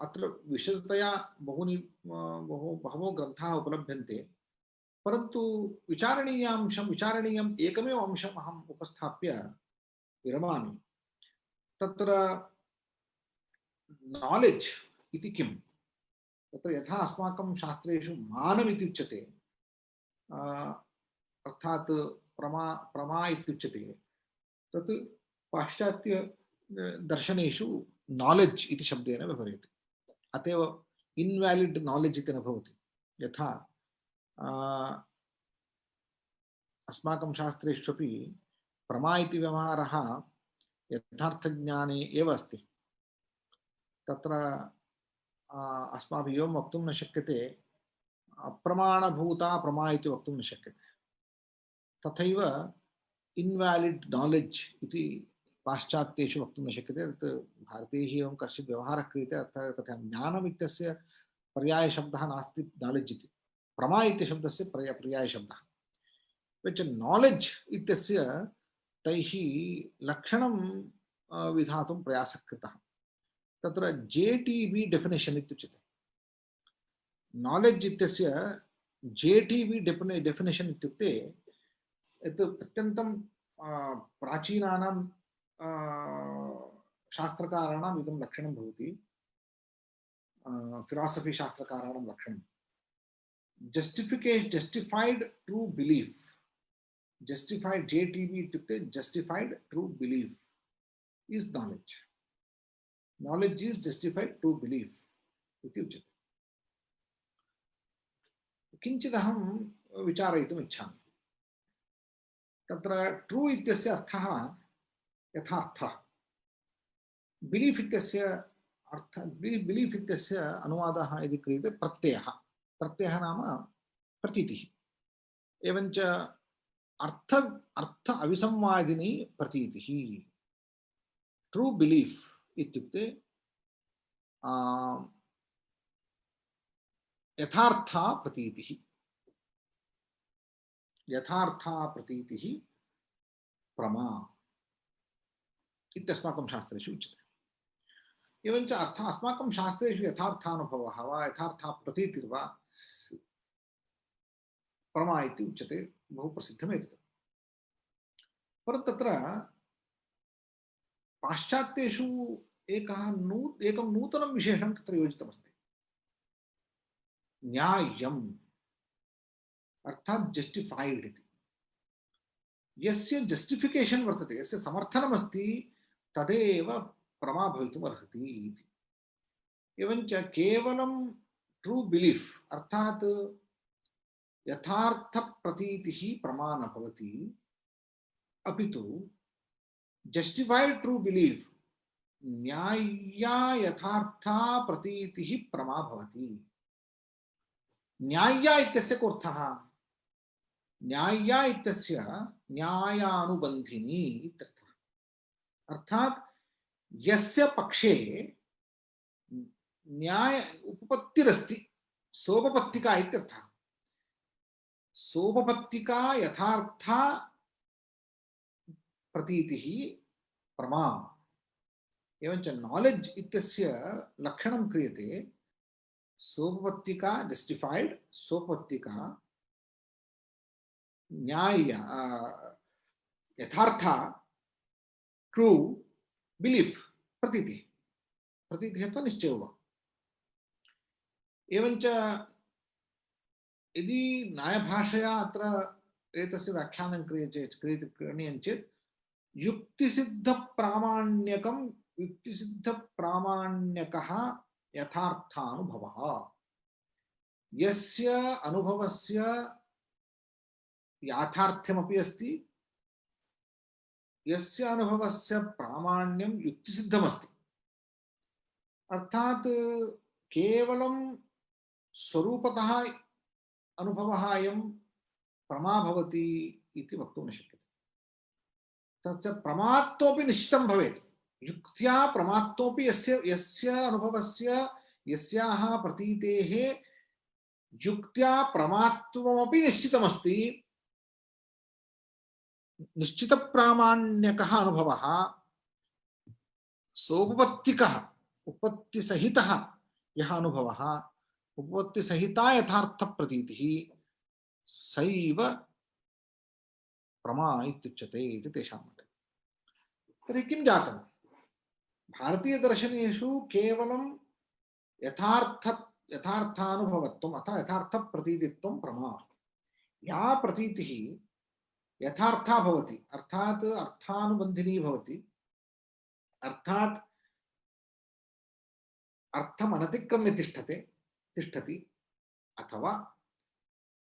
अत्र विशदतया बहवो ग्रन्थाः उपलभ्यन्ते, परन्तु विचारणीयम् एकमेव अंशम् अहम् उपस्थाप्य विरमामि। तत्र नालेज् इति किम्? तत्र यथा अस्माकं शास्त्रेषु मानमिति उच्यते, अर्थात् प्रमा इत्युच्यते, तत् पाश्चात्य दर्शनेषु नालेज् इति शब्देन व्यवह्रियते। अतएव इन्वालिड् नालेज् इति न भवति। यथा अस्माकं शास्त्रेष्वपि प्रमा इति व्यवहारः यथार्थज्ञाने एव अस्ति। तत्र अस्माभिः एवं वक्तुं न शक्यते अप्रमाणभूता प्रमा इति वक्तुं न शक्यते। तथैव इन्वालिड् नालेज् इति पाश्चात्येषु वक्तुं न शक्यते। तत् भारतीयैः एवं कश्चित् व्यवहारः क्रियते। अर्थात् तथा ज्ञानम् इत्यस्य पर्यायशब्दः नास्ति नालेज् इति, प्रमा इति शब्दस्य पर्यायशब्दः। नालेज् इत्यस्य तैः लक्षणं विधातुं प्रयासः कृतः। तत्र JTB डेफिनेशन् इत्युच्यते। नालेज् इत्यस्य JTB डेफिनेशन् इत्युक्ते यत् अत्यन्तं प्राचीनानां शास्त्रकाराणाम् इदं लक्षणं भवति, फिलासफी शास्त्रकाराणां लक्षणं। Justified true belief, justified JTB इत्युक्ते justified true belief is knowledge. Knowledge is justified true belief इति उच्यते। किञ्चित् अहं विचारयितुम् इच्छामि। तत्र ट्रू इत्यस्य अर्थः यथार्थः, बिलीफ इत्यस्य बिलीफ इत्यस्य अनुवादः यदि क्रियते प्रत्ययः। प्रत्ययः नाम प्रतीतिः। एवञ्च अर्थ अविसंवादिनी प्रतीतिः। ट्रू बिलीफ इत्युक्ते यथार्था प्रतीतिः। यथार्था प्रतीतिः प्रमा इत्यस्माकं शास्त्रेषु उच्यते। एवञ्च अस्माकं शास्त्रेषु यथार्थानुभवः वा यथार्था प्रतीतिर्वा प्रमा इति उच्यते, बहु प्रसिद्धम् एतत्। परन्तु तत्र पाश्चात्येषु एकं नूतनं विशेषणं तत्र योजितमस्ति, न्याय्यम् अर्थात् जस्टिफाइड इति। यस्य जस्टिफिकेशन् वर्तते, यस्य समर्थनमस्ति, तदेव प्रमा भवितुम् अर्हति इति। एवञ्च केवलं ट्रू बिलीफ अर्थात् यथार्थ प्रतीतिः प्रमा न भवति, अपितु जस्टिफाइड ट्रू बिलीफ न्याय्या यथार्था प्रतीतिः प्रमा भवति। न्याय्या इत्यस्य कोऽर्थः? न्याय्या इत्यस्य न्यायानुबन्धिनी इत्यर्थः। अर्थात् यस्य पक्षे न्याय उपपत्तिरस्ति, सोपपत्तिका इत्यर्थः। सोपपत्तिका यथार्था प्रतीतिः प्रमा। एवञ्च नॉलेज इत्यस्य लक्षणं क्रियते, सोपपत्तिका जस्टिफाइड, सोपपत्तिका न्याय यथार्था ट्रू बिलीफ प्रतीति, प्रतीतिः अथवा निश्चयो वा। एवञ्च यदि न्यायभाषया अत्र एतस्य व्याख्यानं करणीयं चेत् युक्तिसिद्धप्रामाण्यकं युक्तिसिद्धप्रामाण्यकः यथार्थानुभवः। यस्य अनुभवस्य याथार्थ्यमपि अस्ति, यस्य अनुभवस्य प्रामाण्यं युक्तिसिद्धमस्ति। अर्थात् केवलं स्वरूपतः अनुभवः अयं प्रमा भवति इति वक्तुं न शक्यते। तच्च प्रमात्वपि निश्चितं भवेत्। युक्त्या प्रमात्वपि यस्य अनुभवस्य यस्याः प्रतीतेः युक्त्या प्रमात्वमपि निश्चितमस्ति, निश्चितप्रामाण्यकः अनुभवः, सोपपत्तिकः उपपत्तिसहितः यः अनुभवः, उपपत्तिसहिता यथार्थप्रतीतिः, सैव प्रमा इत्युच्यते इति तेषां मतं। तर्हि किं जातं? भारतीयदर्शनेषु केवलं यथार्थानुभवत्वम् अथवा यथार्थप्रतीतित्वं प्रमा। या प्रतीतिः यथार्था भवति, अर्थात् अर्थानुबन्धिनी भवति, अर्थात् अर्थमनतिक्रम्य तिष्ठति, अथवा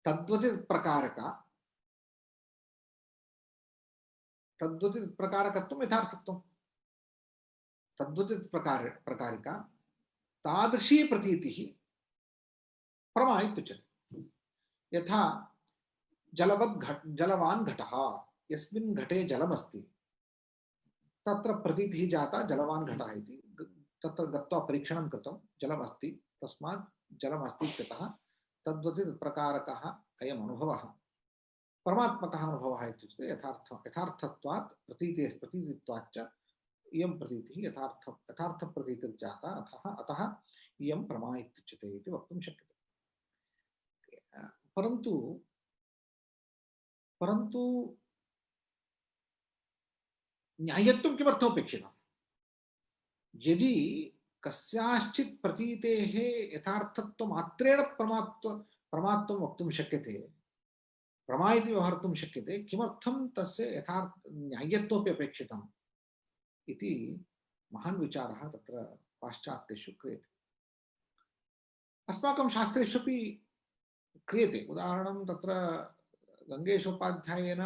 तद्वति प्रकारकत्वं यथार्थत्वं, तद्वति प्रकारिका तादृशी प्रतीतिः प्रमा इत्युच्यते। यथा जलवान् घटः, यस्मिन् घटे जलमस्ति, तत्र प्रतीतिः जाता जलवान् घटः इति। तत्र गत्वा परीक्षणं कृतं, जलमस्ति, तस्मात् जलमस्ति इत्यतः तद्वति प्रकारकः अयम् अनुभवः परमात्मकः अनुभवः इत्युक्ते यथार्थत्वात् प्रतीतित्वाच्च इयं प्रतीतिः यथार्थप्रतीतिर्जाता, अतः इयं प्रमा इत्युच्यते इति वक्तुं शक्यते। परन्तु न्यायत्वं किमर्थमपेक्षितम्? यदि कस्याश्चित् प्रतीतेः यथार्थत्वमात्रेण प्रमात्वं वक्तुं शक्यते, प्रमा इति व्यवहर्तुं शक्यते, किमर्थं तस्य न्याय्यत्वमपि अपेक्षितम् इति महान् विचारः तत्र पाश्चात्येषु क्रियते। अस्माकं शास्त्रेष्वपि क्रियते। उदाहरणं तत्र गङ्गेशोपाध्यायेन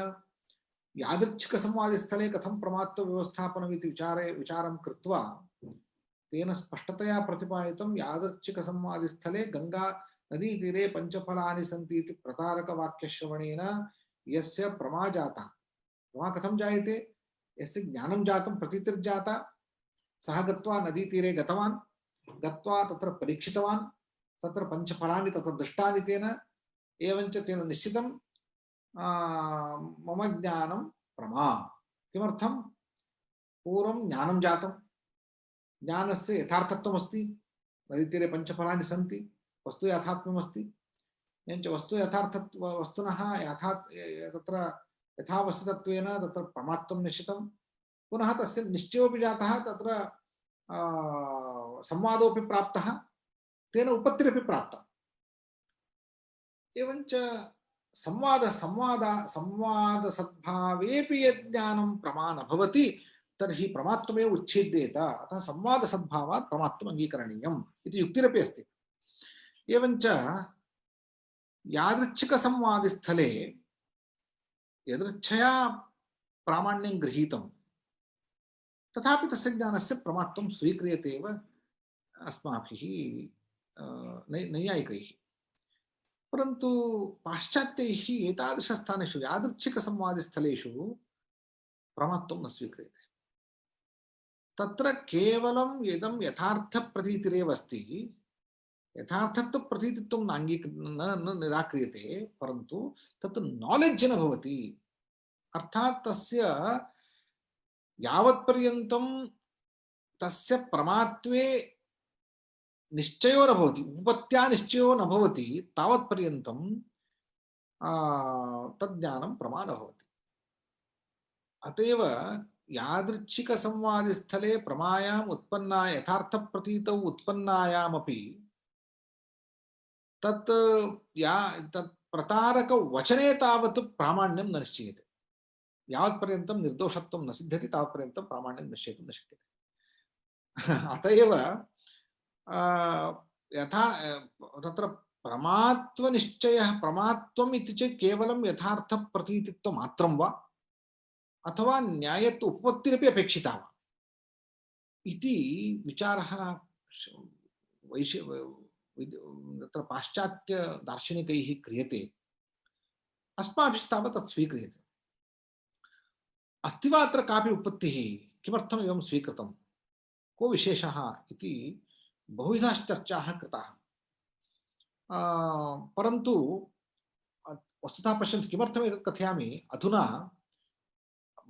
यादृच्छिकसंवादस्थले कथं प्रमात्वव्यवस्थापनमिति विचारं कृत्वा तेन स्पष्टतया प्रतिपादितं, यादृच्छिकसंवादस्थले गंगा नदीतीरे पंचफलानि सन्ति इति प्रतारकवाक्यश्रवणेन यस्य प्रमा जाता, प्रमा कथं जायते? यस्य ज्ञानं जातं, प्रतीतिर्जाता, सः गत्वा नदीतीरे गतवान्, गत्वा तत्र परीक्षितवान्, तत्र पंचफलानि तत्र दृष्टानि तेन, एवञ्च तेन निश्चितं मम ज्ञानं प्रमा। किमर्थं? पूर्वं ज्ञानं जातं, ज्ञानस्य यथार्थत्वमस्ति, नदीतीरे पंचफलानि सन्ति, वस्तु यथात्म्यमस्ति, एवञ्च वस्तु यथार्थत्व वस्तुनः यथा तत्र यथावस्थितत्वेन तत्र प्रमात्वं निश्चितं पुनः तस्य निश्चयोऽपि जातः तत्र संवादोऽपि प्राप्तः तेन उपत्तिरपि प्राप्ता एवञ्च संवाद सद्भावेऽपि यत् ज्ञानं प्रमा न भवति तर्हि प्रमात्वमेव उच्छेद्येत अतः संवाद सद्भावात् प्रमात्वम् अङ्गीकरणीयम् इति युक्तिरपि अस्ति एवञ्च यादृच्छिकसंवादिस्थले यदृच्छया प्रामाण्यं गृहीतं तथापि तस्य ज्ञानस्य प्रमात्वं स्वीक्रियते एव अस्माभिः नैयायिकैः परन्तु पाश्चात्यैः एतादृशस्थानेषु यादृच्छिकसंवादिस्थलेषु प्रमात्वं न स्वीक्रियते तत्र केवलम् इदं यथार्थप्रतीतिरेव अस्ति यथार्थत्वप्रतीतित्वं न निराक्रियते परन्तु तत् नालेड्ज् न भवति अर्थात् तस्य यावत्पर्यन्तं तस्य प्रमात्वे निश्चयो न भवति उपपत्त्या निश्चयो न भवति तावत्पर्यन्तं तज्ज्ञानं प्रमा न भवति अतएव यादृच्छिकसंवादिस्थले प्रमायाम् उत्पन्ना यथार्थप्रतीतौ उत्पन्नायामपि तत् प्रतारकवचने तावत् प्रामाण्यं न निश्चीयते यावत्पर्यन्तं निर्दोषत्वं न सिद्ध्यति तावत्पर्यन्तं प्रामाण्यं निश्चेतुं न शक्यते अतएव यथा तत्र प्रमात्वनिश्चयः प्रमात्वम् इति चेत् केवलं यथार्थप्रतीतित्वमात्रं वा अथवा न्यायत्व उपपत्तिरपि अपेक्षिता वा इति विचारः तत्र पाश्चात्य दार्शनिकैः क्रियते अस्माभिस्तावत् तत् स्वीक्रियते अस्ति वा अत्र कापि उपपत्तिः किमर्थम् एवं स्वीकृतं को विशेषः इति बहुविधाश्चर्चाः कृताः परन्तु वस्तुतः पश्यन्तु किमर्थम् एतत् कथयामि अधुना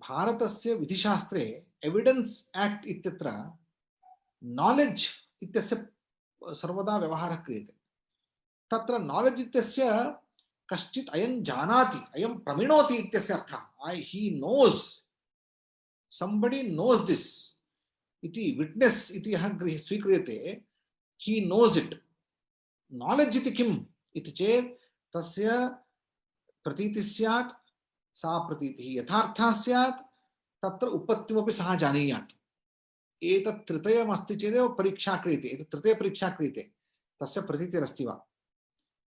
भारतस्य विधिशास्त्रे एविडेन्स् एक्ट् इत्यत्र नालेड्ज् इत्यस्य सर्वदा व्यवहारः क्रियते तत्र नालेड्ज् इत्यस्य कश्चित् अयं जानाति अयं प्रमिणोति इत्यस्य अर्थः ही नोस् somebody knows this इति विट्नेस् इति यः स्वीक्रियते he knows it knowledge इति किम् इति चेत् तस्य प्रतीतिः स्यात् सा प्रतीतिः यथार्थः स्यात् तत्र उपपत्तिमपि सः जानीयात् एतत् तृतीयमस्ति चेदेव परीक्षा क्रियते एतत् तृतीय परीक्षा क्रियते तस्य प्रतीतिरस्ति वा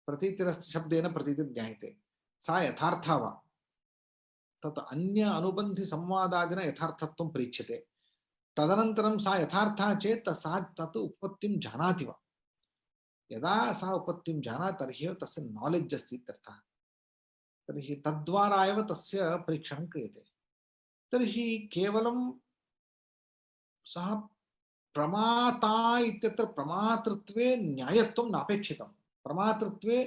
प्रतीतिरस्ति शब्देन प्रतीतिः ज्ञायते सा यथार्था वा तत् अन्य अनुबन्धि संवादादिना यथार्थत्वं परीक्ष्यते तदनन्तरं सा यथार्था चेत् सा तत् उपपत्तिं जानाति वा यदा सा उपपत्तिं जानाति तर्हि तस्य नालेड्ज् अस्ति इत्यर्थः तर्हि तद्वारा एव तस्य परीक्षणं क्रियते तर्हि केवलं सः प्रमाता इत्यत्र प्रमातृत्वे न्यायत्वं नापेक्षितं प्रमातृत्वे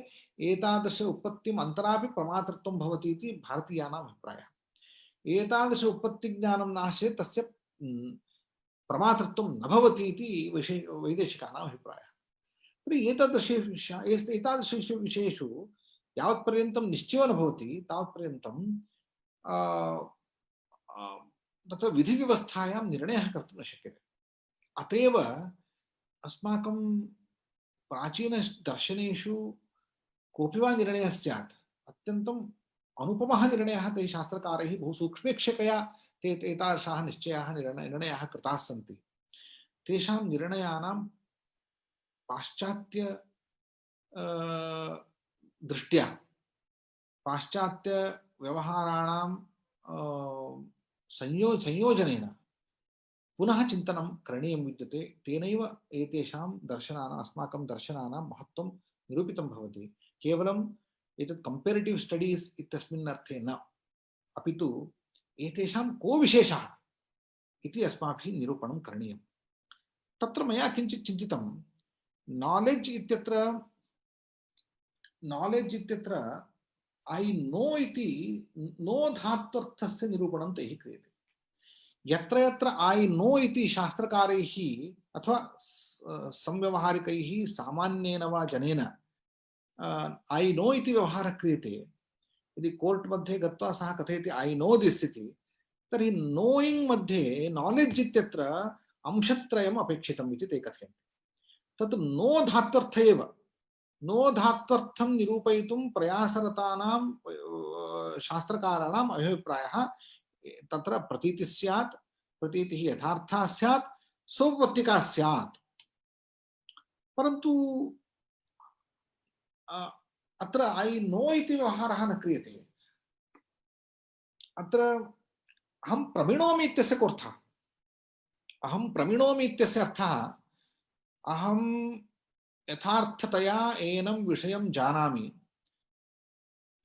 एतादृश उपपत्तिम् अन्तरापि प्रमातृत्वं भवति इति भारतीयानाम् अभिप्रायः एतादृश उपपत्तिज्ञानं नास्ति तस्य प्रमातृत्वं न भवति इति वैदेशिकानाम् अभिप्रायः तर्हि एतादृशेषु विषयेषु यावत्पर्यन्तं निश्चयो न भवति तावत्पर्यन्तं तत्र विधिव्यवस्थायां निर्णयः कर्तुं न शक्यते अतएव अस्माकं प्राचीनदर्शनेषु कोऽपि वा निर्णयः स्यात् अत्यन्तम् अनुपमः निर्णयः तैः शास्त्रकारैः बहु सूक्ष्मेक्षकया एतादृशाः निश्चयाः निर्णयाः कृताः सन्ति तेषां निर्णयानां पाश्चात्य दृष्ट्या पाश्चात्य व्यवहाराणां संयोजनेन पुनः चिन्तनं करणीयं विद्यते तेनैव एतेषां दर्शनानाम् अस्माकं दर्शनानां महत्त्वं निरूपितं भवति केवलम् एतत् कम्पेरेटिव् स्टडीस् इत्यस्मिन् अर्थे न अपि तु एतेषां को विशेषः इति अस्माभिः निरूपणं करणीयं तत्र मया किञ्चित् चिन्तितं नालेड्ज् इत्यत्र ऐ नो इति नो धात्वर्थस्य निरूपणं तैः क्रियते यत्र यत्र ऐ नो इति शास्त्रकारैः अथवा संव्यवहारिकैः सामान्येन वा जनेन ऐ नो इति व्यवहारः क्रियते, यदि कोर्ट मध्ये गत्वा सः कथयति ऐ नो दिस् इति, तर्हि नोयिङ्ग् मध्ये नालेज् इत्यत्र अंशत्रयम् अपेक्षितम् इति ते कथयन्ति। तत् नो धात्वर्थ एव, नो धात्वर्थं निरूपयितुं प्रयासरतानां शास्त्रकाराणाम् अभिप्रायः तत्र प्रतीतिः स्यात्, प्रतीतिः यथार्था स्यात्, सोपपत्तिका स्यात्। परन्तु अत्र ऐ नो इति व्यवहारः न क्रियते। अत्र अहं प्रमिणोमि इत्यस्य कोऽर्थः? अहं प्रमिणोमि इत्यस्य अर्थः अहं यथार्थतया एनं विषयं जानामि,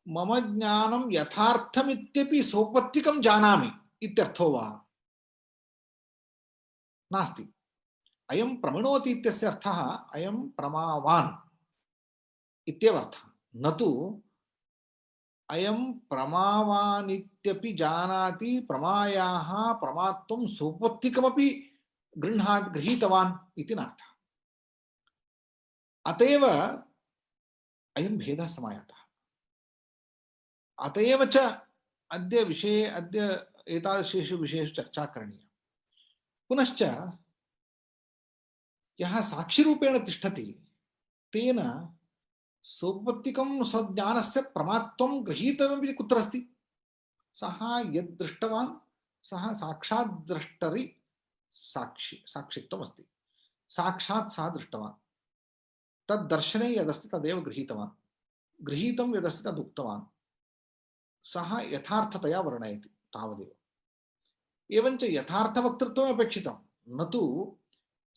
मम ज्ञानं यथार्थमित्यपि सोपत्तिकं जानामि इत्यर्थो वा? नास्ति। अयं प्रमिणोति इत्यस्य अर्थः अयं प्रमावान् इत्येव अर्थः, न तु अयं प्रमावानित्यपि जानाति, प्रमायाः प्रमात्वं सोपत्तिकमपि गृहीतवान् इति नार्थः। अतएव अयं भेदः समायातः। अतएव च अद्य विषये, अद्य एतादृशेषु विषयेषु चर्चा करणीया। पुनश्च यः साक्षिरूपेण तिष्ठति तेन सोपत्तिकं स्वज्ञानस्य प्रमात्वं गृहीतव्यम् इति कुत्र अस्ति? सः यद् दृष्टवान् सः साक्षात् द्रष्टरि साक्षित्वम् अस्ति। साक्षात् सः दृष्टवान्, तद् दर्शने यदस्ति तदेव गृहीतवान्, गृहीतं यदस्ति तद् उक्तवान्, सः यथार्थतया वर्णयति, तावदेव। एवञ्च यथार्थवक्तृत्वम् अपेक्षितं, न तु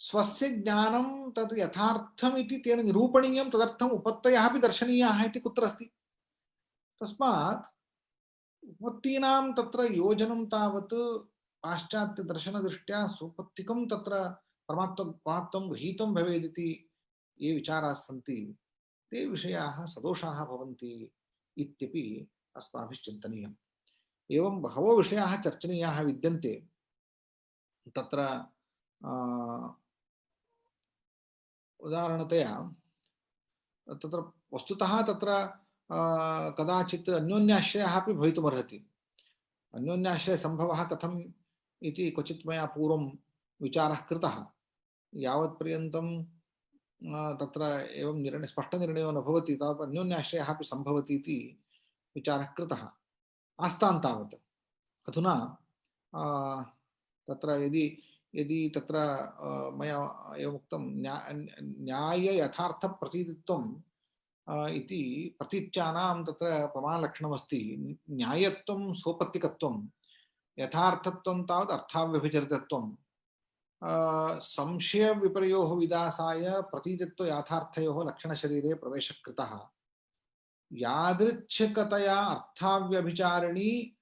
स्वस्य ज्ञानं तद् यथार्थमिति तेन निरूपणीयं, तदर्थम् उपत्तयः अपि दर्शनीयाः इति कुत्र अस्ति? तस्मात् उपत्तीनां तत्र योजनं तावत् पाश्चात्यदर्शनदृष्ट्या सोपत्तिकं तत्र परमात्मं गृहीतं भवेदिति ये विचाराः सन्ति ते विषयाः सदोषाः भवन्ति इत्यपि अस्माभिः चिन्तनीयम्। एवं बहवो विषयाः चर्चनीयाः विद्यन्ते। तत्र उदाहरणतया तत्र वस्तुतः तत्र कदाचित् अन्योन्याश्रयः अपि भवितुमर्हति। अन्योन्याश्रयसम्भवः कथम् इति क्वचित् मया पूर्वं विचारः कृतः। यावत्पर्यन्तं तत्र एवं स्पष्टनिर्णयो न भवति तावत् अन्योन्याश्रयः अपि सम्भवति इति विचारः कृतः आस्तां तावत्। अधुना तत्र यदि तत्र मया एवमुक्तं न्याय यथार्थ प्रतीतित्वम् इति प्रतीच्यानां तत्र प्रमाणलक्षणमस्ति। न्यायत्वं सोपत्तिकत्वं, यथार्थत्वं तावत् अर्थाव्यभिचरितत्वं, संशय विपर्योः विदासाय प्रतीतित्व याथार्थयोः लक्षणशरीरे प्रवेशः कृतः। यादृच्छिकतया अर्थाव्यभिचारिणी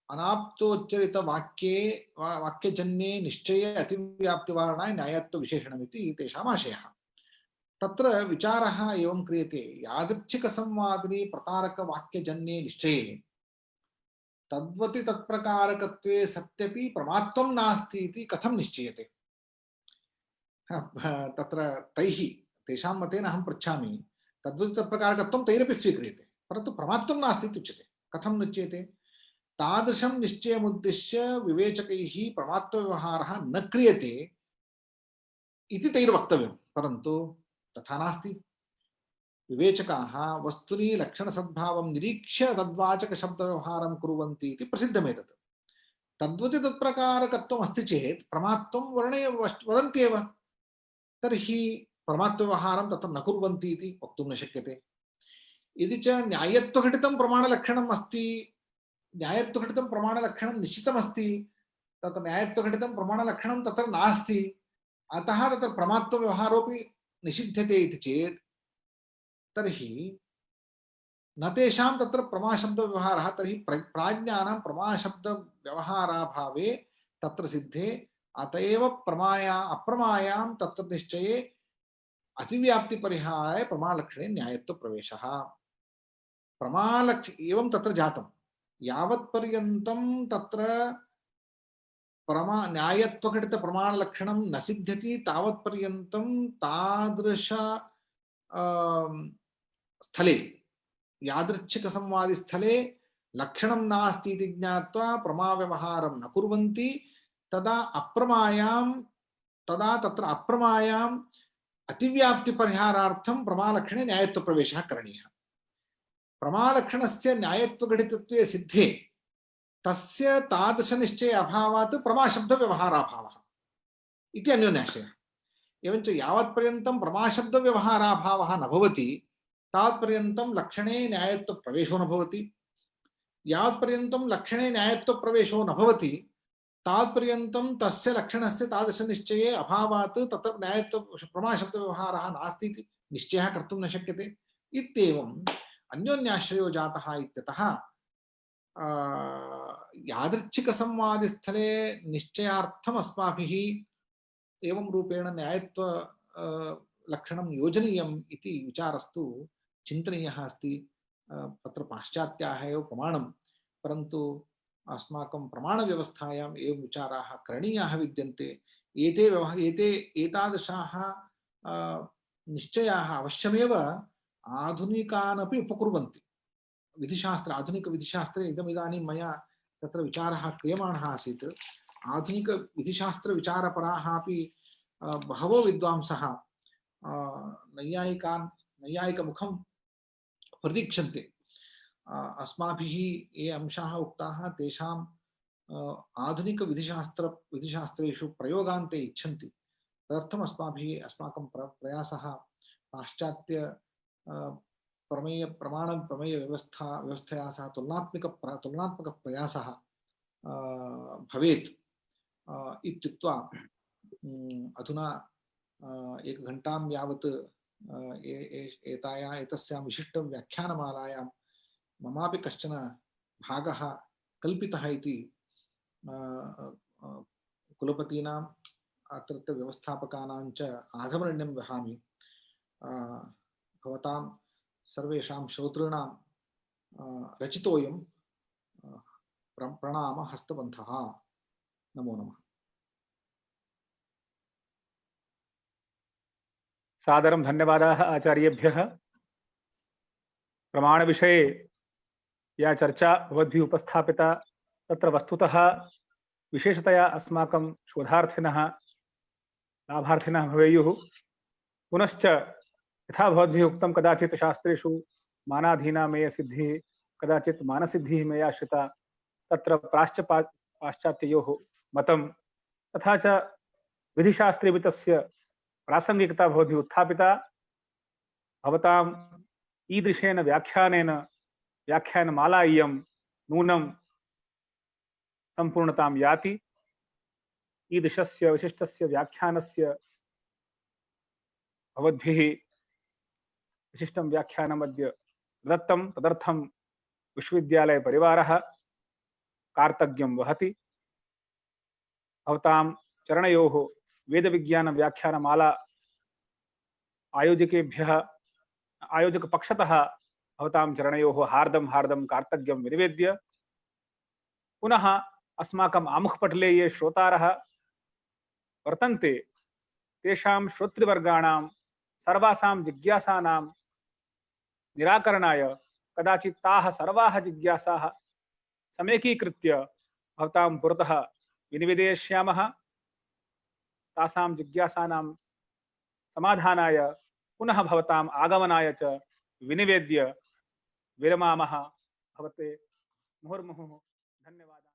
अनाप्तोच्चरित वाक्यजन्ये निश्चये अतिव्याप्तिवारणाय न्यायत्व विशेषणमिति तेषाम् आशयः। तत्र विचारः एवं क्रियते, यादृच्छिक संवादिनी प्रतारक वाक्यजन्ये निश्चये तद्वति तत्प्रकारकत्वे सत्यपि प्रमात्वं नास्ति इति कथं निश्चीयते? तत्र तैः तेषां मतेन अहं पृच्छामि, तद्वति तत्प्रकारकत्वं तैरपि स्वीक्रियते, परन्तु प्रमात्वं नास्ति इति उच्यते। कथं निश्चीयते? तादृशं निश्चयमुद्दिश्य विवेचकैः प्रमात्वव्यवहारः न क्रियते इति तैर्वक्तव्यं, परन्तु तथा नास्ति। विवेचकाः वस्तुनि लक्षणसद्भावं निरीक्ष्य तद्वाचकशब्दव्यवहारं कुर्वन्ति इति प्रसिद्धमेतत्। तद्वति तत्प्रकारकत्वम् अस्ति चेत् प्रमात्वं वदन्ति एव, तर्हि प्रमात्वव्यवहारं तत्र न कुर्वन्ति इति वक्तुं न शक्यते। यदि च न्यायत्वघटितं प्रमाणलक्षणम् अस्ति, न्यायत्वघटितं प्रमाणलक्षणं निश्चितमस्ति, तत्र न्यायत्वघटितं प्रमाणलक्षणं तत्र नास्ति, अतः तत्र प्रमात्वव्यवहारोऽपि निषिध्यते इति चेत् तर्हि न तेषां तत्र प्रमाशब्दव्यवहारः, तर्हि प्राज्ञानां प्रमाशब्दव्यवहाराभावे तत्र सिद्धे, अतएव अप्रमायां तत्र निश्चये अतिव्याप्तिपरिहाराय प्रमाणलक्षणे न्यायत्वप्रवेशः। एवं तत्र जातं, यावत्पर्यन्तं तत्र न्यायत्वघटित प्रमाणलक्षणं न सिद्ध्यति तावत्पर्यन्तं तादृश स्थले यादृच्छिकसंवादि स्थले लक्षणं नास्ति इति ज्ञात्वा प्रमाव्यवहारं न कुर्वन्ति तदा तत्र अप्रमायाम् अतिव्याप्तिपरिहारार्थं प्रमालक्षणे न्यायत्वप्रवेशः करणीयः। प्रमालक्षणस्य न्यायत्वघटितत्वे सिद्धे तस्य तादृशनिश्चय अभावात् प्रमाशब्दव्यवहाराभावः इति अन्योन्याश्रयः। एवञ्च यावत्पर्यन्तं प्रमाशब्दव्यवहाराभावः न भवति तावत्पर्यन्तं लक्षणे न्यायत्वप्रवेशो न भवति। यावत्पर्यन्तं लक्षणे न्यायत्वप्रवेशो न भवति तावत्पर्यन्तं तस्य लक्षणस्य तादृशनिश्चये अभावात् तत्र न्यायत्व प्रमाशब्दव्यवहारः नास्ति इति निश्चयः कर्तुं न शक्यते। इत्येवम् अन्योन्याश्रयो जातः इत्यतः यादृच्छिकसंवादिस्थले निश्चयार्थम् अस्माभिः एवं रूपेण न्यायत्व लक्षणं योजनीयम् इति विचारस्तु चिन्तनीयः अस्ति। तत्र पाश्चात्याः एव प्रमाणं, परन्तु अस्माकं प्रमाणव्यवस्थायाम् एवं विचाराः करणीयाः विद्यन्ते। एतादृशाः निश्चयाः अवश्यमेव आधुनिकानपि उपकुर्वन्ति। आधुनिकविधिशास्त्रे इदमिदानीं मया तत्र विचारः क्रियमाणः आसीत्। आधुनिकविधिशास्त्रविचारपराः अपि बहवो विद्वांसः नैयायिकमुखं प्रतीक्षन्ते। अस्माभिः ये अंशाः उक्ताः तेषाम् आधुनिकविधिशास्त्रेषु प्रयोगान् ते इच्छन्ति। तदर्थम् अस्माकं प्रयासः पाश्चात्य प्रमेयव्यवस्थया सह तुलनात्मकप्रयासः भवेत् इत्युक्त्वा अधुना एकघण्टां यावत् एतस्यां विशिष्टव्याख्यानमालायां ममापि कश्चन भागः कल्पितः इति कुलपतीनाम् अत्रत्य व्यवस्थापकानां च आधमरण्यं वहामि। भवतां सर्वेषां श्रोतॄणां रचितोऽयं प्रणामहस्तबन्धः। नमो नमः। सादरं धन्यवादाः आचार्येभ्यः। प्रमाणविषये या चर्चा भवद्भिः उपस्थापिता तत्र वस्तुतः विशेषतया अस्माकं शोधार्थिनः लाभार्थिनः भवेयुः। पुनश्च यथा भवद्भिः उक्तं कदाचित् शास्त्रेषु मानाधीना मेयसिद्धिः कदाचित् मानसिद्धिः मेयाश्रिता, तत्र पाश्चात्ययोः मतं तथा च विधिशास्त्रे तस्य प्रासंगिकता भवद्भिः उत्थापिता। भवताम् ईदृशेन व्याख्यानमाला इयं नूनं सम्पूर्णतां याति। ईदृशस्य विशिष्टस्य व्याख्यानस्य भवद्भिः विशिष्टं व्याख्यानमद्य दत्तं, तदर्थं विश्वविद्यालयपरिवारः कार्तज्ञं वहति। भवतां चरणयोः वेदविज्ञानव्याख्यानमाला आयोजकपक्षतः भवतां चरणयोः हार्दं कार्तज्ञं विनिवेद्य, पुनः अस्माकम् आमुखपटले ये श्रोतारः वर्तन्ते तेषां श्रोतृवर्गाणां सर्वासां जिज्ञासानां निराकरणाय कदाचित् ताः सर्वाः जिज्ञासाः समेकीकृत्य भवतां पुरतः विनिवेदयिष्यामः। तासां जिज्ञासानां समाधानाय पुनः भवताम् आगमनाय च विनिवेद्य विरमामः। भवते मुहुर्मुहुः धन्यवादाः।